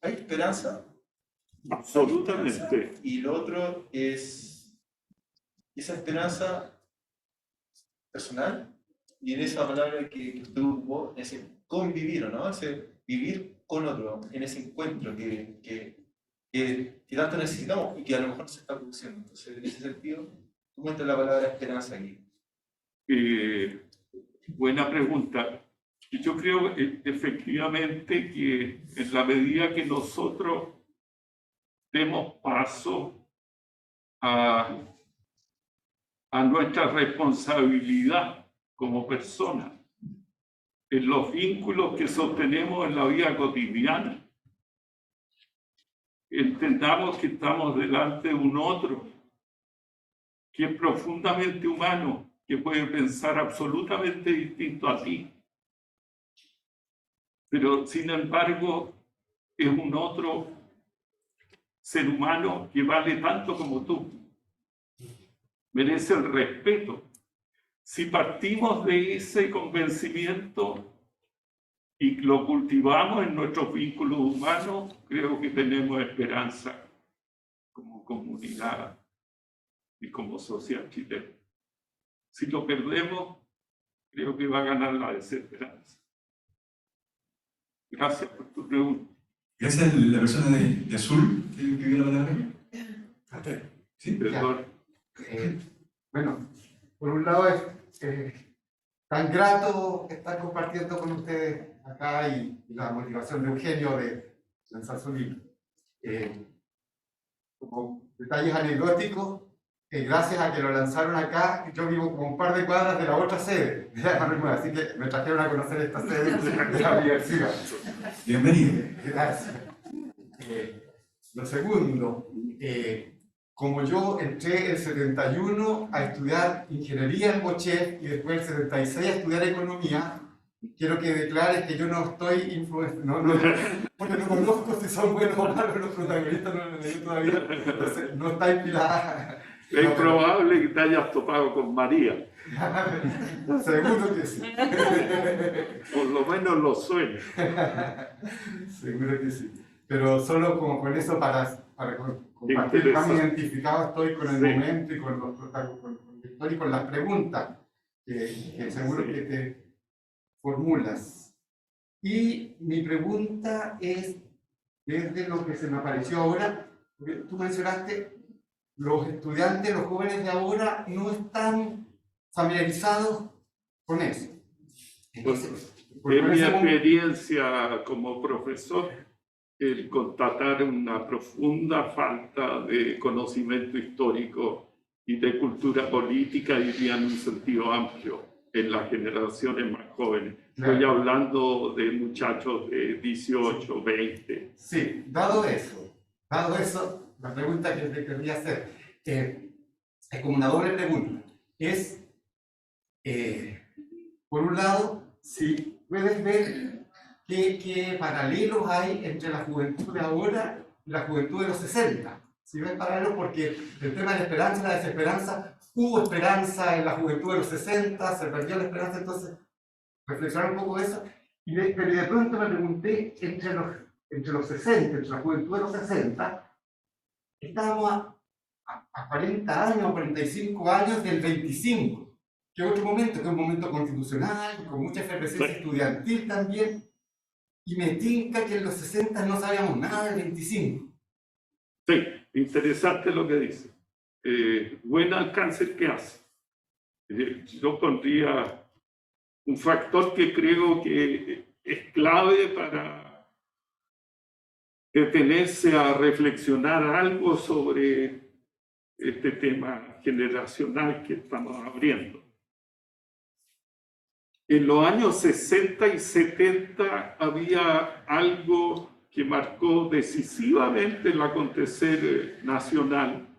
Hay esperanza. Absolutamente. Y lo otro es esa esperanza personal y en esa palabra que usted ocupó, ese convivir, ¿no? Ese vivir con otro, en ese encuentro que tanto necesitamos y que a lo mejor se está produciendo. Entonces, en ese sentido, ¿cómo está la palabra esperanza aquí? Buena pregunta. Yo creo efectivamente que en la medida que nosotros demos paso a nuestra responsabilidad como personas, en los vínculos que sostenemos en la vida cotidiana, entendamos que estamos delante de un otro que es profundamente humano, que puede pensar absolutamente distinto a ti, pero sin embargo es un otro ser humano que vale tanto como tú, merece el respeto. Si partimos de ese convencimiento y lo cultivamos en nuestros vínculos humanos, creo que tenemos esperanza como comunidad y como sociedad chilena. Si lo perdemos, creo que va a ganar la desesperanza. Gracias por tu pregunta. Esa es la persona de azul que vio la palabra. ¿Sí? Perdón. Bueno, por un lado es tan grato estar compartiendo con ustedes acá y la motivación de Eugenio de lanzar su libro. Como detalles anecdóticos, gracias a que lo lanzaron acá, yo vivo como un par de cuadras de la otra sede, de la Manuel Nueva, así que me trajeron a conocer esta sede de la universidad. Bienvenido. Gracias. Lo segundo, como yo entré el 71 a estudiar ingeniería en Bochef y después el 76 a estudiar economía, quiero que declares que yo no estoy influenciado, porque no conozco si son buenos o malos los protagonistas, no lo leí todavía, entonces no está inspirada. Es probable que te hayas topado con María. Seguro que sí. Por lo menos lo sueño. Seguro que sí. Pero solo como con eso para compartir cuán identificado estoy con el momento y con los protagonistas, con la historia y con las preguntas que seguro que te formulas. Y mi pregunta es, desde lo que se me apareció ahora, porque tú mencionaste, los estudiantes, los jóvenes de ahora no están familiarizados con eso. Entonces, en mi experiencia como profesor, el constatar una profunda falta de conocimiento histórico y de cultura política, diría en un sentido amplio, en las generaciones más jóvenes. Estoy hablando de muchachos de 18, 20. Sí, dado eso, la pregunta que te querría hacer es como una doble pregunta. Es, por un lado, si puedes ver qué paralelos hay entre la juventud de ahora y la juventud de los 60. Si ves paralelos, porque el tema de la esperanza y la desesperanza, hubo esperanza en la juventud de los 60, se perdió la esperanza, entonces reflexionar un poco de eso. Pero de pronto me pregunté, entre los 60, entre la juventud de los 60, estábamos a 40 años, 45 años del 25, que es otro momento, que es un momento constitucional, con mucha efervescencia estudiantil también, y me tinca que en los 60 no sabíamos nada del 25. Sí, interesante lo que dice. Buen alcance que hace. Yo pondría un factor que creo que es clave para detenerse a reflexionar algo sobre este tema generacional que estamos abriendo. En los años 60 y 70 había algo que marcó decisivamente el acontecer nacional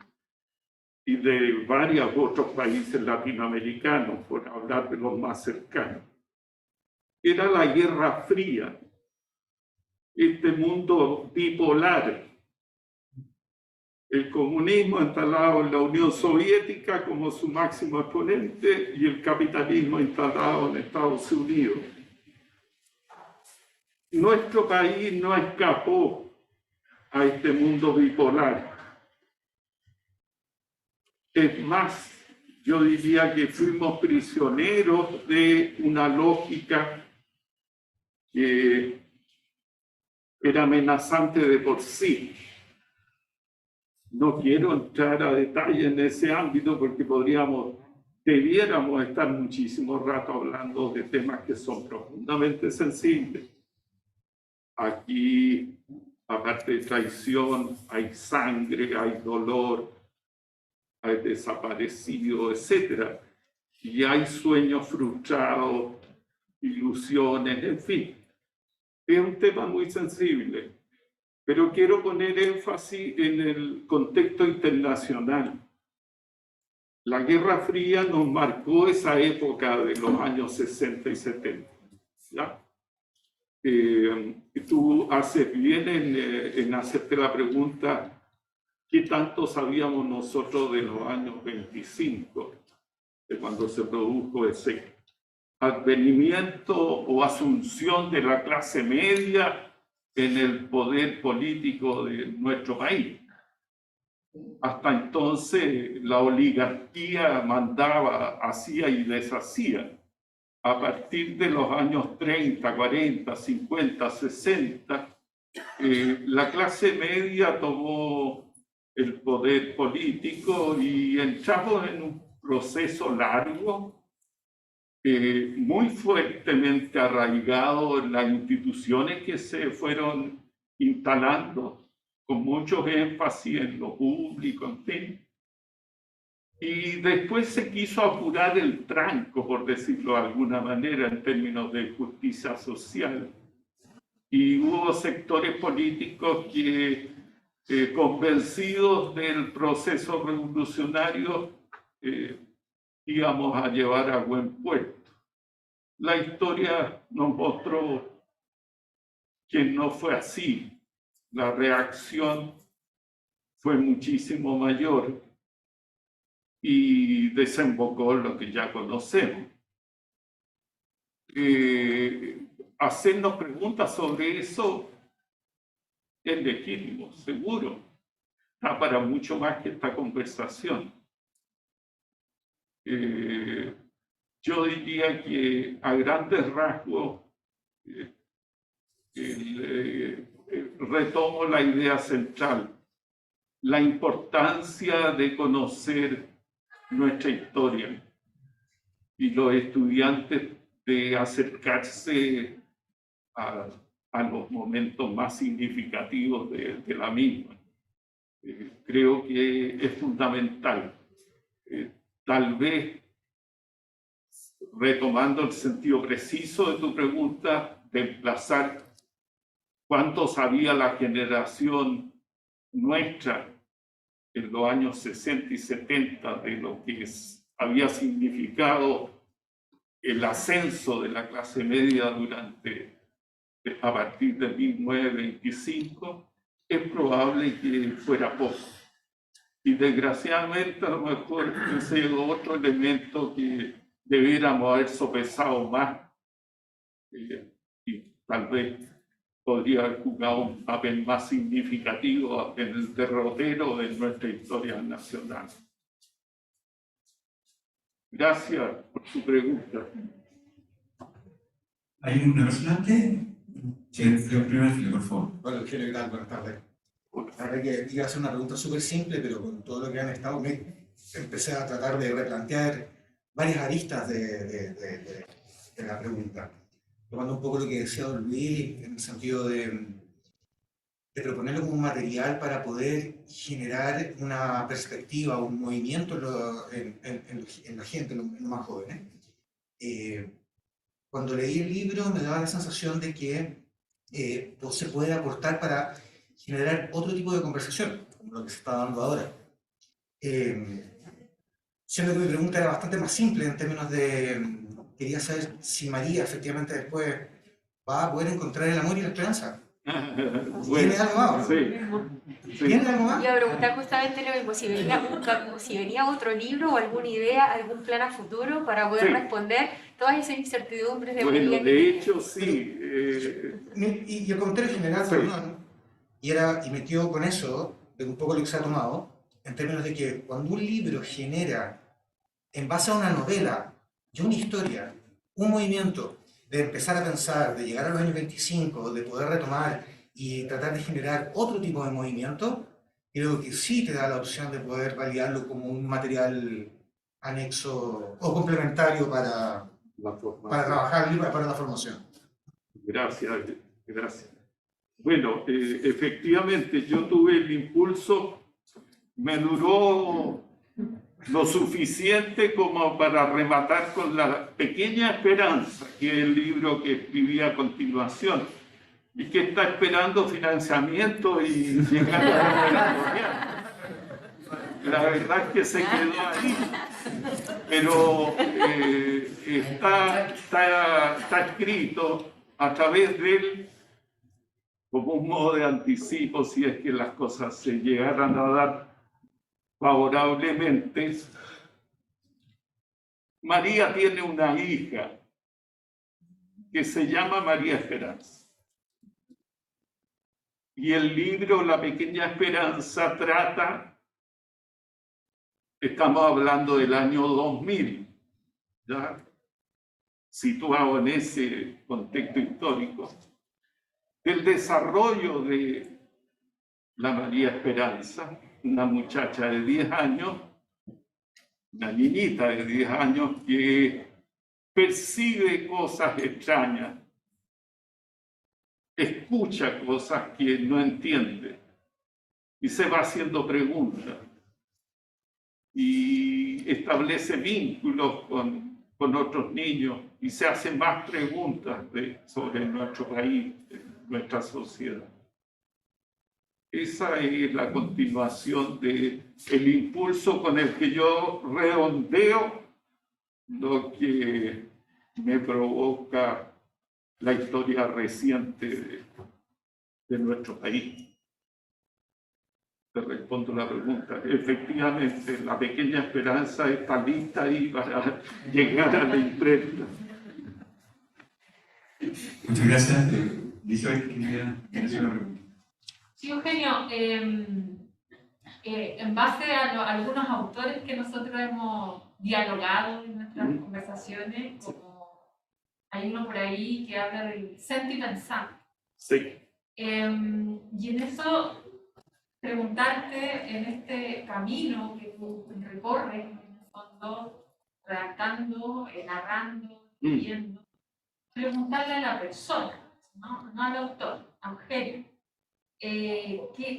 y de varios otros países latinoamericanos, por hablar de los más cercanos. Era la Guerra Fría, este mundo bipolar. El comunismo instalado en la Unión Soviética como su máximo exponente y el capitalismo instalado en Estados Unidos. Nuestro país no escapó a este mundo bipolar. Es más, yo diría que fuimos prisioneros de una lógica que era amenazante de por sí. No quiero entrar a detalle en ese ámbito porque debiéramos estar muchísimo rato hablando de temas que son profundamente sensibles. Aquí, aparte de traición, hay sangre, hay dolor, hay desaparecidos, etc. Y hay sueños frustrados, ilusiones, en fin. Es un tema muy sensible, pero quiero poner énfasis en el contexto internacional. La Guerra Fría nos marcó esa época de los años 60 y 70. ¿Ya? Tú haces bien en hacerte la pregunta, ¿qué tanto sabíamos nosotros de los años 25, de cuando se produjo ese advenimiento o asunción de la clase media en el poder político de nuestro país? Hasta entonces la oligarquía mandaba, hacía y deshacía. A partir de los años 30, 40, 50, 60, la clase media tomó el poder político y entramos en un proceso largo, muy fuertemente arraigado en las instituciones que se fueron instalando, con mucho énfasis en lo público, en fin. Y después se quiso apurar el tranco, por decirlo de alguna manera, en términos de justicia social. Y hubo sectores políticos que convencidos del proceso revolucionario, íbamos a llevar a buen puerto. La historia nos mostró que no fue así. La reacción fue muchísimo mayor y desembocó en lo que ya conocemos. Hacernos preguntas sobre eso es legítimo, seguro. Está para mucho más que esta conversación. Yo diría que a grandes rasgos retomo la idea central, la importancia de conocer nuestra historia y los estudiantes de acercarse a los momentos más significativos de la misma. Creo que es fundamental. Tal vez, retomando el sentido preciso de tu pregunta, de emplazar cuánto sabía la generación nuestra en los años 60 y 70 de lo que había significado el ascenso de la clase media a partir de 1925, es probable que fuera poco. Y desgraciadamente a lo mejor ese es otro elemento que debiéramos haber sopesado más y tal vez podría haber jugado un papel más significativo en el derrotero de nuestra historia nacional. Gracias por su pregunta. ¿Hay una persona antes? Sí, el primer filo, por favor. Bueno, Eugenio, ¿qué tal? Buenas tardes. La verdad que iba a hacer una pregunta súper simple, pero con todo lo que han estado, empecé a tratar de replantear varias aristas de la pregunta. Tomando un poco lo que decía don Luis, en el sentido de proponerlo como un material para poder generar una perspectiva, un movimiento en la gente, en los más jóvenes. Cuando leí el libro me daba la sensación de que se puede aportar para generar otro tipo de conversación, como lo que se está dando ahora. Siendo que mi pregunta era bastante más simple en términos de, quería saber si María efectivamente después va a poder encontrar el amor y la esperanza. ¿Tiene algo más? Sí. ¿Tiene algo más? Iba a preguntar justamente lo mismo, si venía otro libro o alguna idea, algún plan a futuro para poder responder todas esas incertidumbres de Bueno, de hecho, sí. Y el comentario general, perdón, y me quedo con eso, de un poco lo que se ha tomado, en términos de que cuando un libro genera, en base a una novela y una historia, un movimiento, de empezar a pensar, de llegar a los años 25, de poder retomar y tratar de generar otro tipo de movimiento, creo que sí te da la opción de poder validarlo como un material anexo o complementario para trabajar para la formación. Gracias. Bueno, efectivamente yo tuve el impulso, me duró lo suficiente como para rematar con La Pequeña Esperanza, que es el libro que escribí a continuación, y que está esperando financiamiento y llegar a la verdad es que se quedó ahí, pero está escrito a través de él como un modo de anticipo si es que las cosas se llegaran a dar favorablemente. María tiene una hija que se llama María Esperanza. Y el libro La Pequeña Esperanza trata, estamos hablando del año 2000, ¿ya? Situado en ese contexto histórico, del desarrollo de la María Esperanza, una muchacha de 10 años, una niñita de 10 años que percibe cosas extrañas, escucha cosas que no entiende y se va haciendo preguntas y establece vínculos con otros niños y se hacen más preguntas sobre nuestro país, nuestra sociedad. Esa es la continuación del impulso con el que yo redondeo lo que me provoca la historia reciente de nuestro país. Te respondo la pregunta. Efectivamente, la pequeña esperanza está lista ahí para llegar a la imprenta. Muchas gracias. Elizabeth, quería hacer una pregunta. Sí, Eugenio, en base a algunos autores que nosotros hemos dialogado en nuestras conversaciones, como hay uno por ahí que habla del sentipensante. Sí. Y en eso, preguntarte en este camino que tú recorres, en el fondo, redactando, narrando, escribiendo, preguntarle a la persona, no al autor, a Eugenio.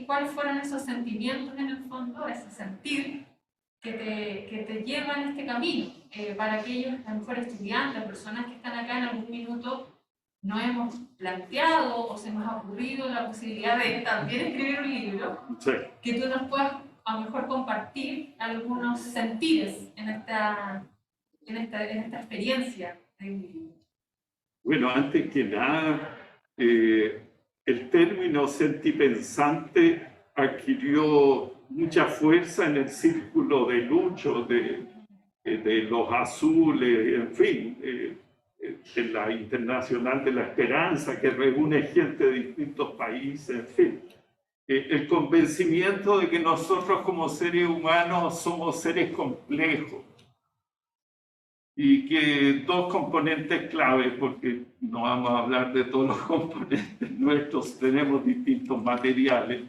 ¿Cuáles fueron esos sentimientos en el fondo, ese sentir que te llevan en este camino? Para aquellos, a lo mejor estudiantes, personas que están acá en algún minuto, no hemos planteado o se nos ha ocurrido la posibilidad de también escribir un libro, Sí. que tú nos puedas a lo mejor compartir algunos sentires en esta experiencia del libro. Bueno, antes que nada, el término sentipensante adquirió mucha fuerza en el círculo de Lucho, de los azules, en fin, en la Internacional de la Esperanza, que reúne gente de distintos países, en fin. El convencimiento de que nosotros como seres humanos somos seres complejos y que dos componentes claves, porque no vamos a hablar de todos los componentes nuestros, tenemos distintos materiales,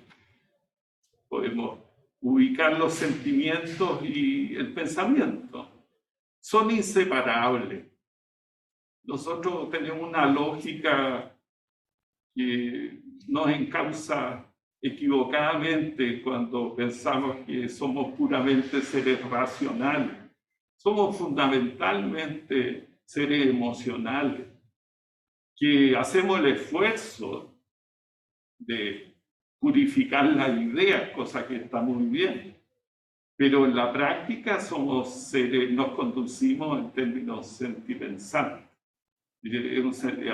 podemos ubicar los sentimientos y el pensamiento, son inseparables. Nosotros tenemos una lógica que nos encausa equivocadamente cuando pensamos que somos puramente seres racionales. Somos fundamentalmente seres emocionales, que hacemos el esfuerzo de purificar las ideas, cosa que está muy bien, pero en la práctica somos seres, nos conducimos en términos sentipensantes.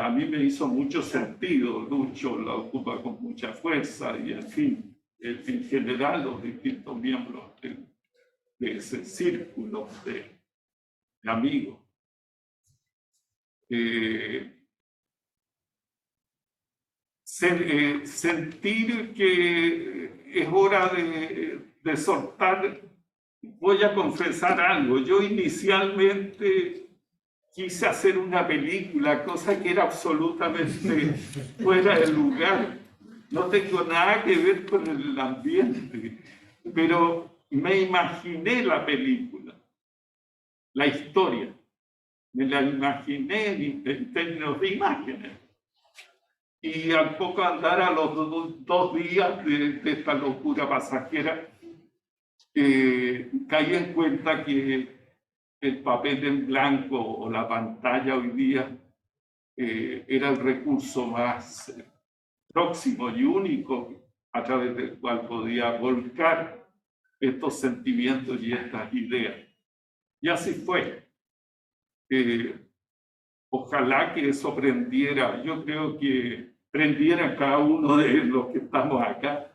A mí me hizo mucho sentido, Lucho la ocupa con mucha fuerza y en fin, en general los distintos miembros de ese círculo de amigos. Sentir que es hora de soltar. Voy a confesar algo, yo inicialmente quise hacer una película, cosa que era absolutamente fuera de lugar. No tengo nada que ver con el ambiente, pero me imaginé la película, la historia. Me la imaginé en términos de imágenes. Y al poco andar a los 2 días de esta locura pasajera, caí en cuenta que el papel en blanco o la pantalla hoy día era el recurso más próximo y único a través del cual podía volcar estos sentimientos y estas ideas. Y así fue. Ojalá que eso prendiera, yo creo que prendiera cada uno de los que estamos acá.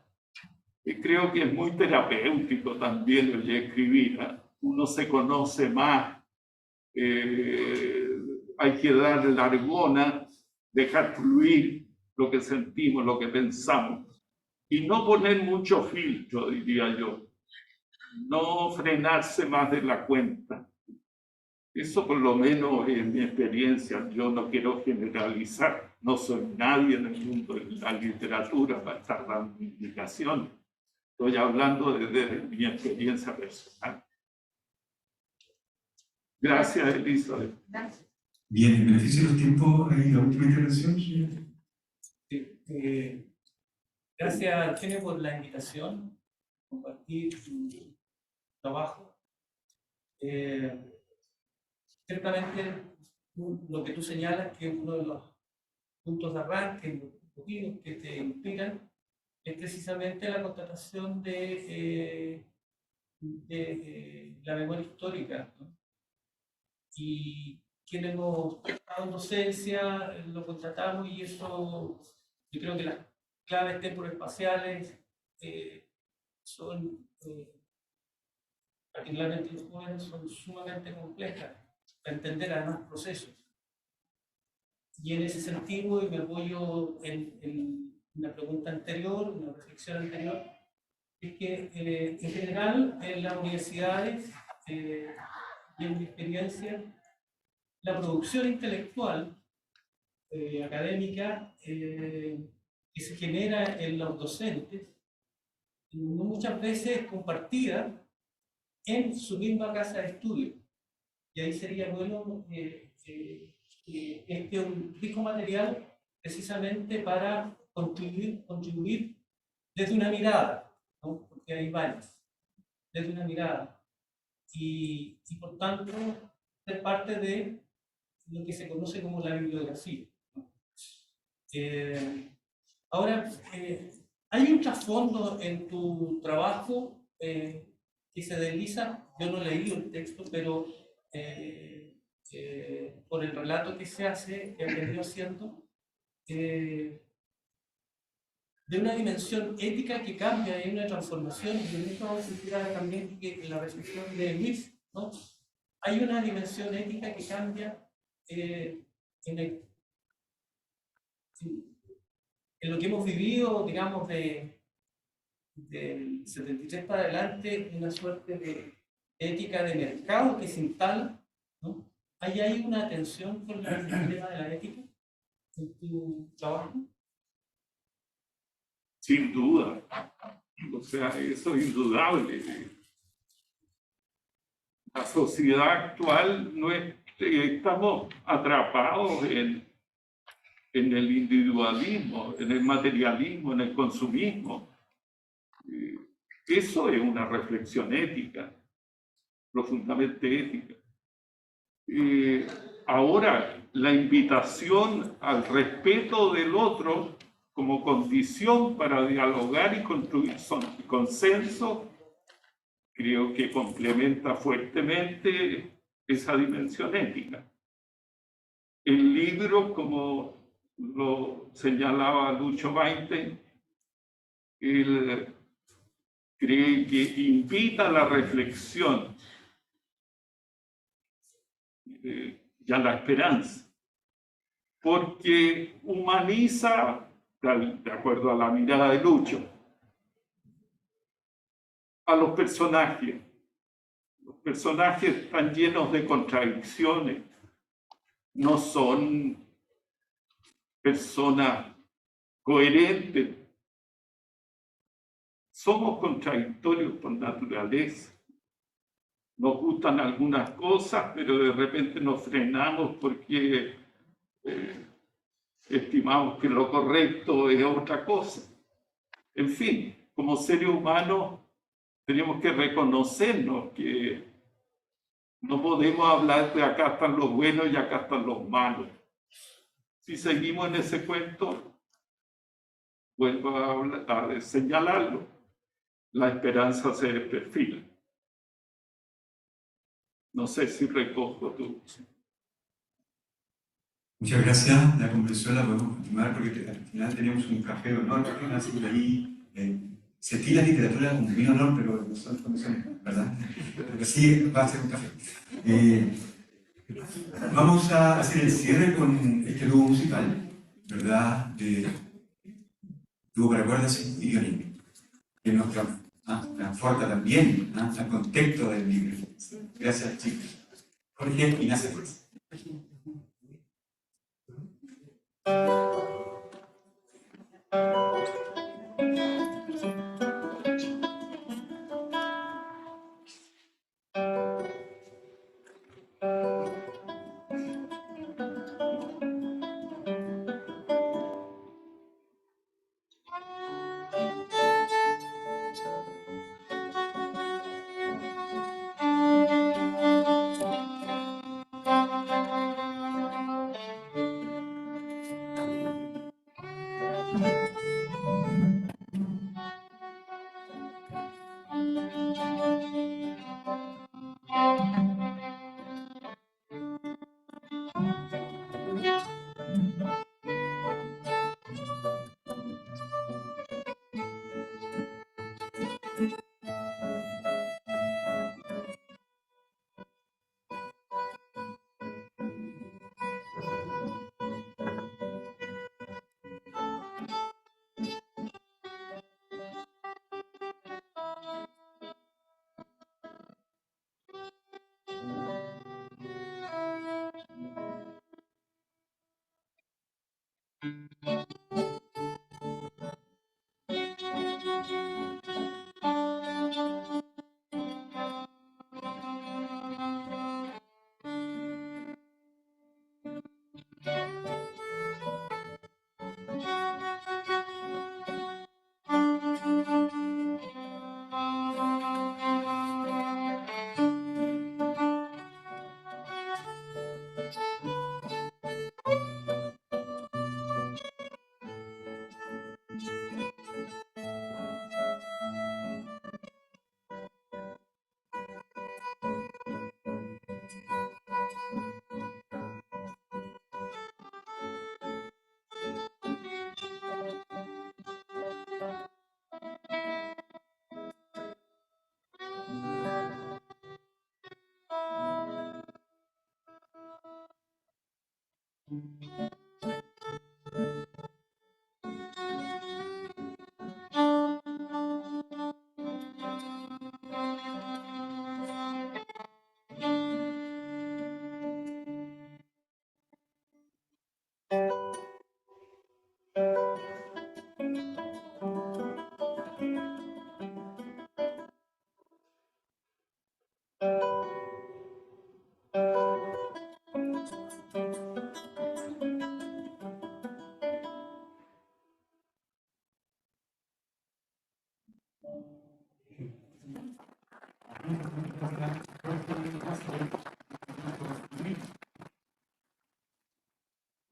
Creo que es muy terapéutico también el escribir, ¿eh? Uno se conoce más, hay que darle la argona, dejar fluir lo que sentimos, lo que pensamos, y no poner mucho filtro, diría yo, no frenarse más de la cuenta. Eso por lo menos es mi experiencia. Yo no quiero generalizar, no soy nadie en el mundo de la literatura para estar dando indicaciones. Estoy hablando desde mi experiencia personal. Gracias, Elizabeth. Bien, en beneficio de los tiempos, ¿hay la última intervención? Sí, gracias, Eugenio, por la invitación, compartir tu trabajo. Ciertamente, lo que tú señalas, que es uno de los puntos de arranque, los motivos que te inspiran, es precisamente la constatación de la memoria histórica, ¿no? Y quienes hemos estado en docencia lo constatamos, y eso, yo creo que las claves temporespaciales son, particularmente los jóvenes, son sumamente complejas para entender además procesos. Y en ese sentido, y me apoyo en una pregunta anterior, una reflexión anterior, es que en general en las universidades y en mi experiencia, la producción intelectual académica que se genera en los docentes, muchas veces compartida en su misma casa de estudio. Y ahí sería bueno un rico material precisamente para contribuir desde una mirada, ¿no? Porque hay varias, desde una mirada. Y por tanto, ser parte de lo que se conoce como la bibliografía, ¿no? Ahora, hay un trasfondo en tu trabajo que se desliza, yo no he leído el texto, pero por el relato que se hace, que ha venido haciendo, de una dimensión ética que cambia, hay una transformación, y en esto vamos a sentir también que en la reflexión de Luis, ¿no? Hay una dimensión ética que cambia en lo que hemos vivido, digamos, del 73 para adelante, una suerte de ética de mercado que se instala, ¿no? ¿Hay una tensión con el tema de la ética en tu trabajo? Sin duda. O sea, eso es indudable. La sociedad actual no es, estamos atrapados en el individualismo, en el materialismo, en el consumismo. Eso es una reflexión ética, profundamente ética. Ahora, la invitación al respeto del otro como condición para dialogar y construir consenso, creo que complementa fuertemente esa dimensión ética. El libro, como lo señalaba Lucho Weinstein, él cree que invita a la reflexión y a la esperanza, porque humaniza, de acuerdo a la mirada de Lucho, a los personajes. Los personajes están llenos de contradicciones, no son personas coherentes. Somos contradictorios por naturaleza. Nos gustan algunas cosas, pero de repente nos frenamos porque estimamos que lo correcto es otra cosa. En fin, como seres humanos tenemos que reconocernos que no podemos hablar de acá están los buenos y acá están los malos. Si seguimos en ese cuento, vuelvo a señalarlo, la esperanza se perfila. No sé si recojo tú. Muchas gracias. La conversación la podemos continuar porque al final tenemos un café de honor, así que ahí se tira literatura como un vino honor, pero no son condiciones, ¿verdad? Pero sí va a ser un café. Vamos a hacer el cierre con este dúo musical, ¿verdad? Dúo para cuerdas y violín, que nos transporta también al contexto del libro. Gracias, chicos. Jorge Ignacio Fuerza.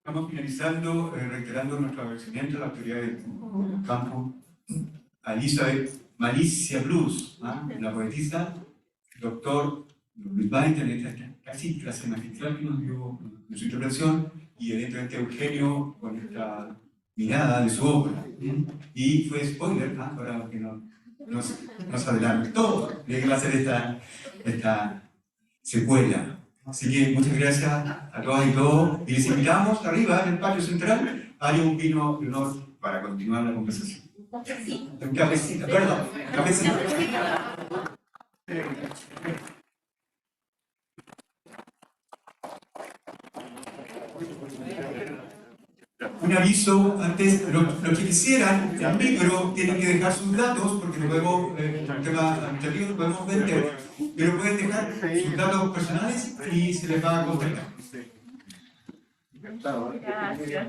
Estamos finalizando, reiterando nuestro agradecimiento a la autoridad del campo, a Elizabeth Malicia Blues, la poetisa, el doctor Luis Bainter, en esta casi clase magistral que nos dio en su intervención, y evidentemente Eugenio con esta mirada de su obra. Y fue spoiler, para que nos adelantó de que va a ser esta secuela. Así que muchas gracias a todas y todos. Y les invitamos arriba en el patio central. Hay un vino de honor para continuar la conversación. Un cafecito, perdón, cafecito. Un aviso antes, los que quisieran el micro tienen que dejar sus datos porque no podemos, un tema administrativo no podemos vender, pero pueden dejar sus datos personales y se les va a contactar. Gracias.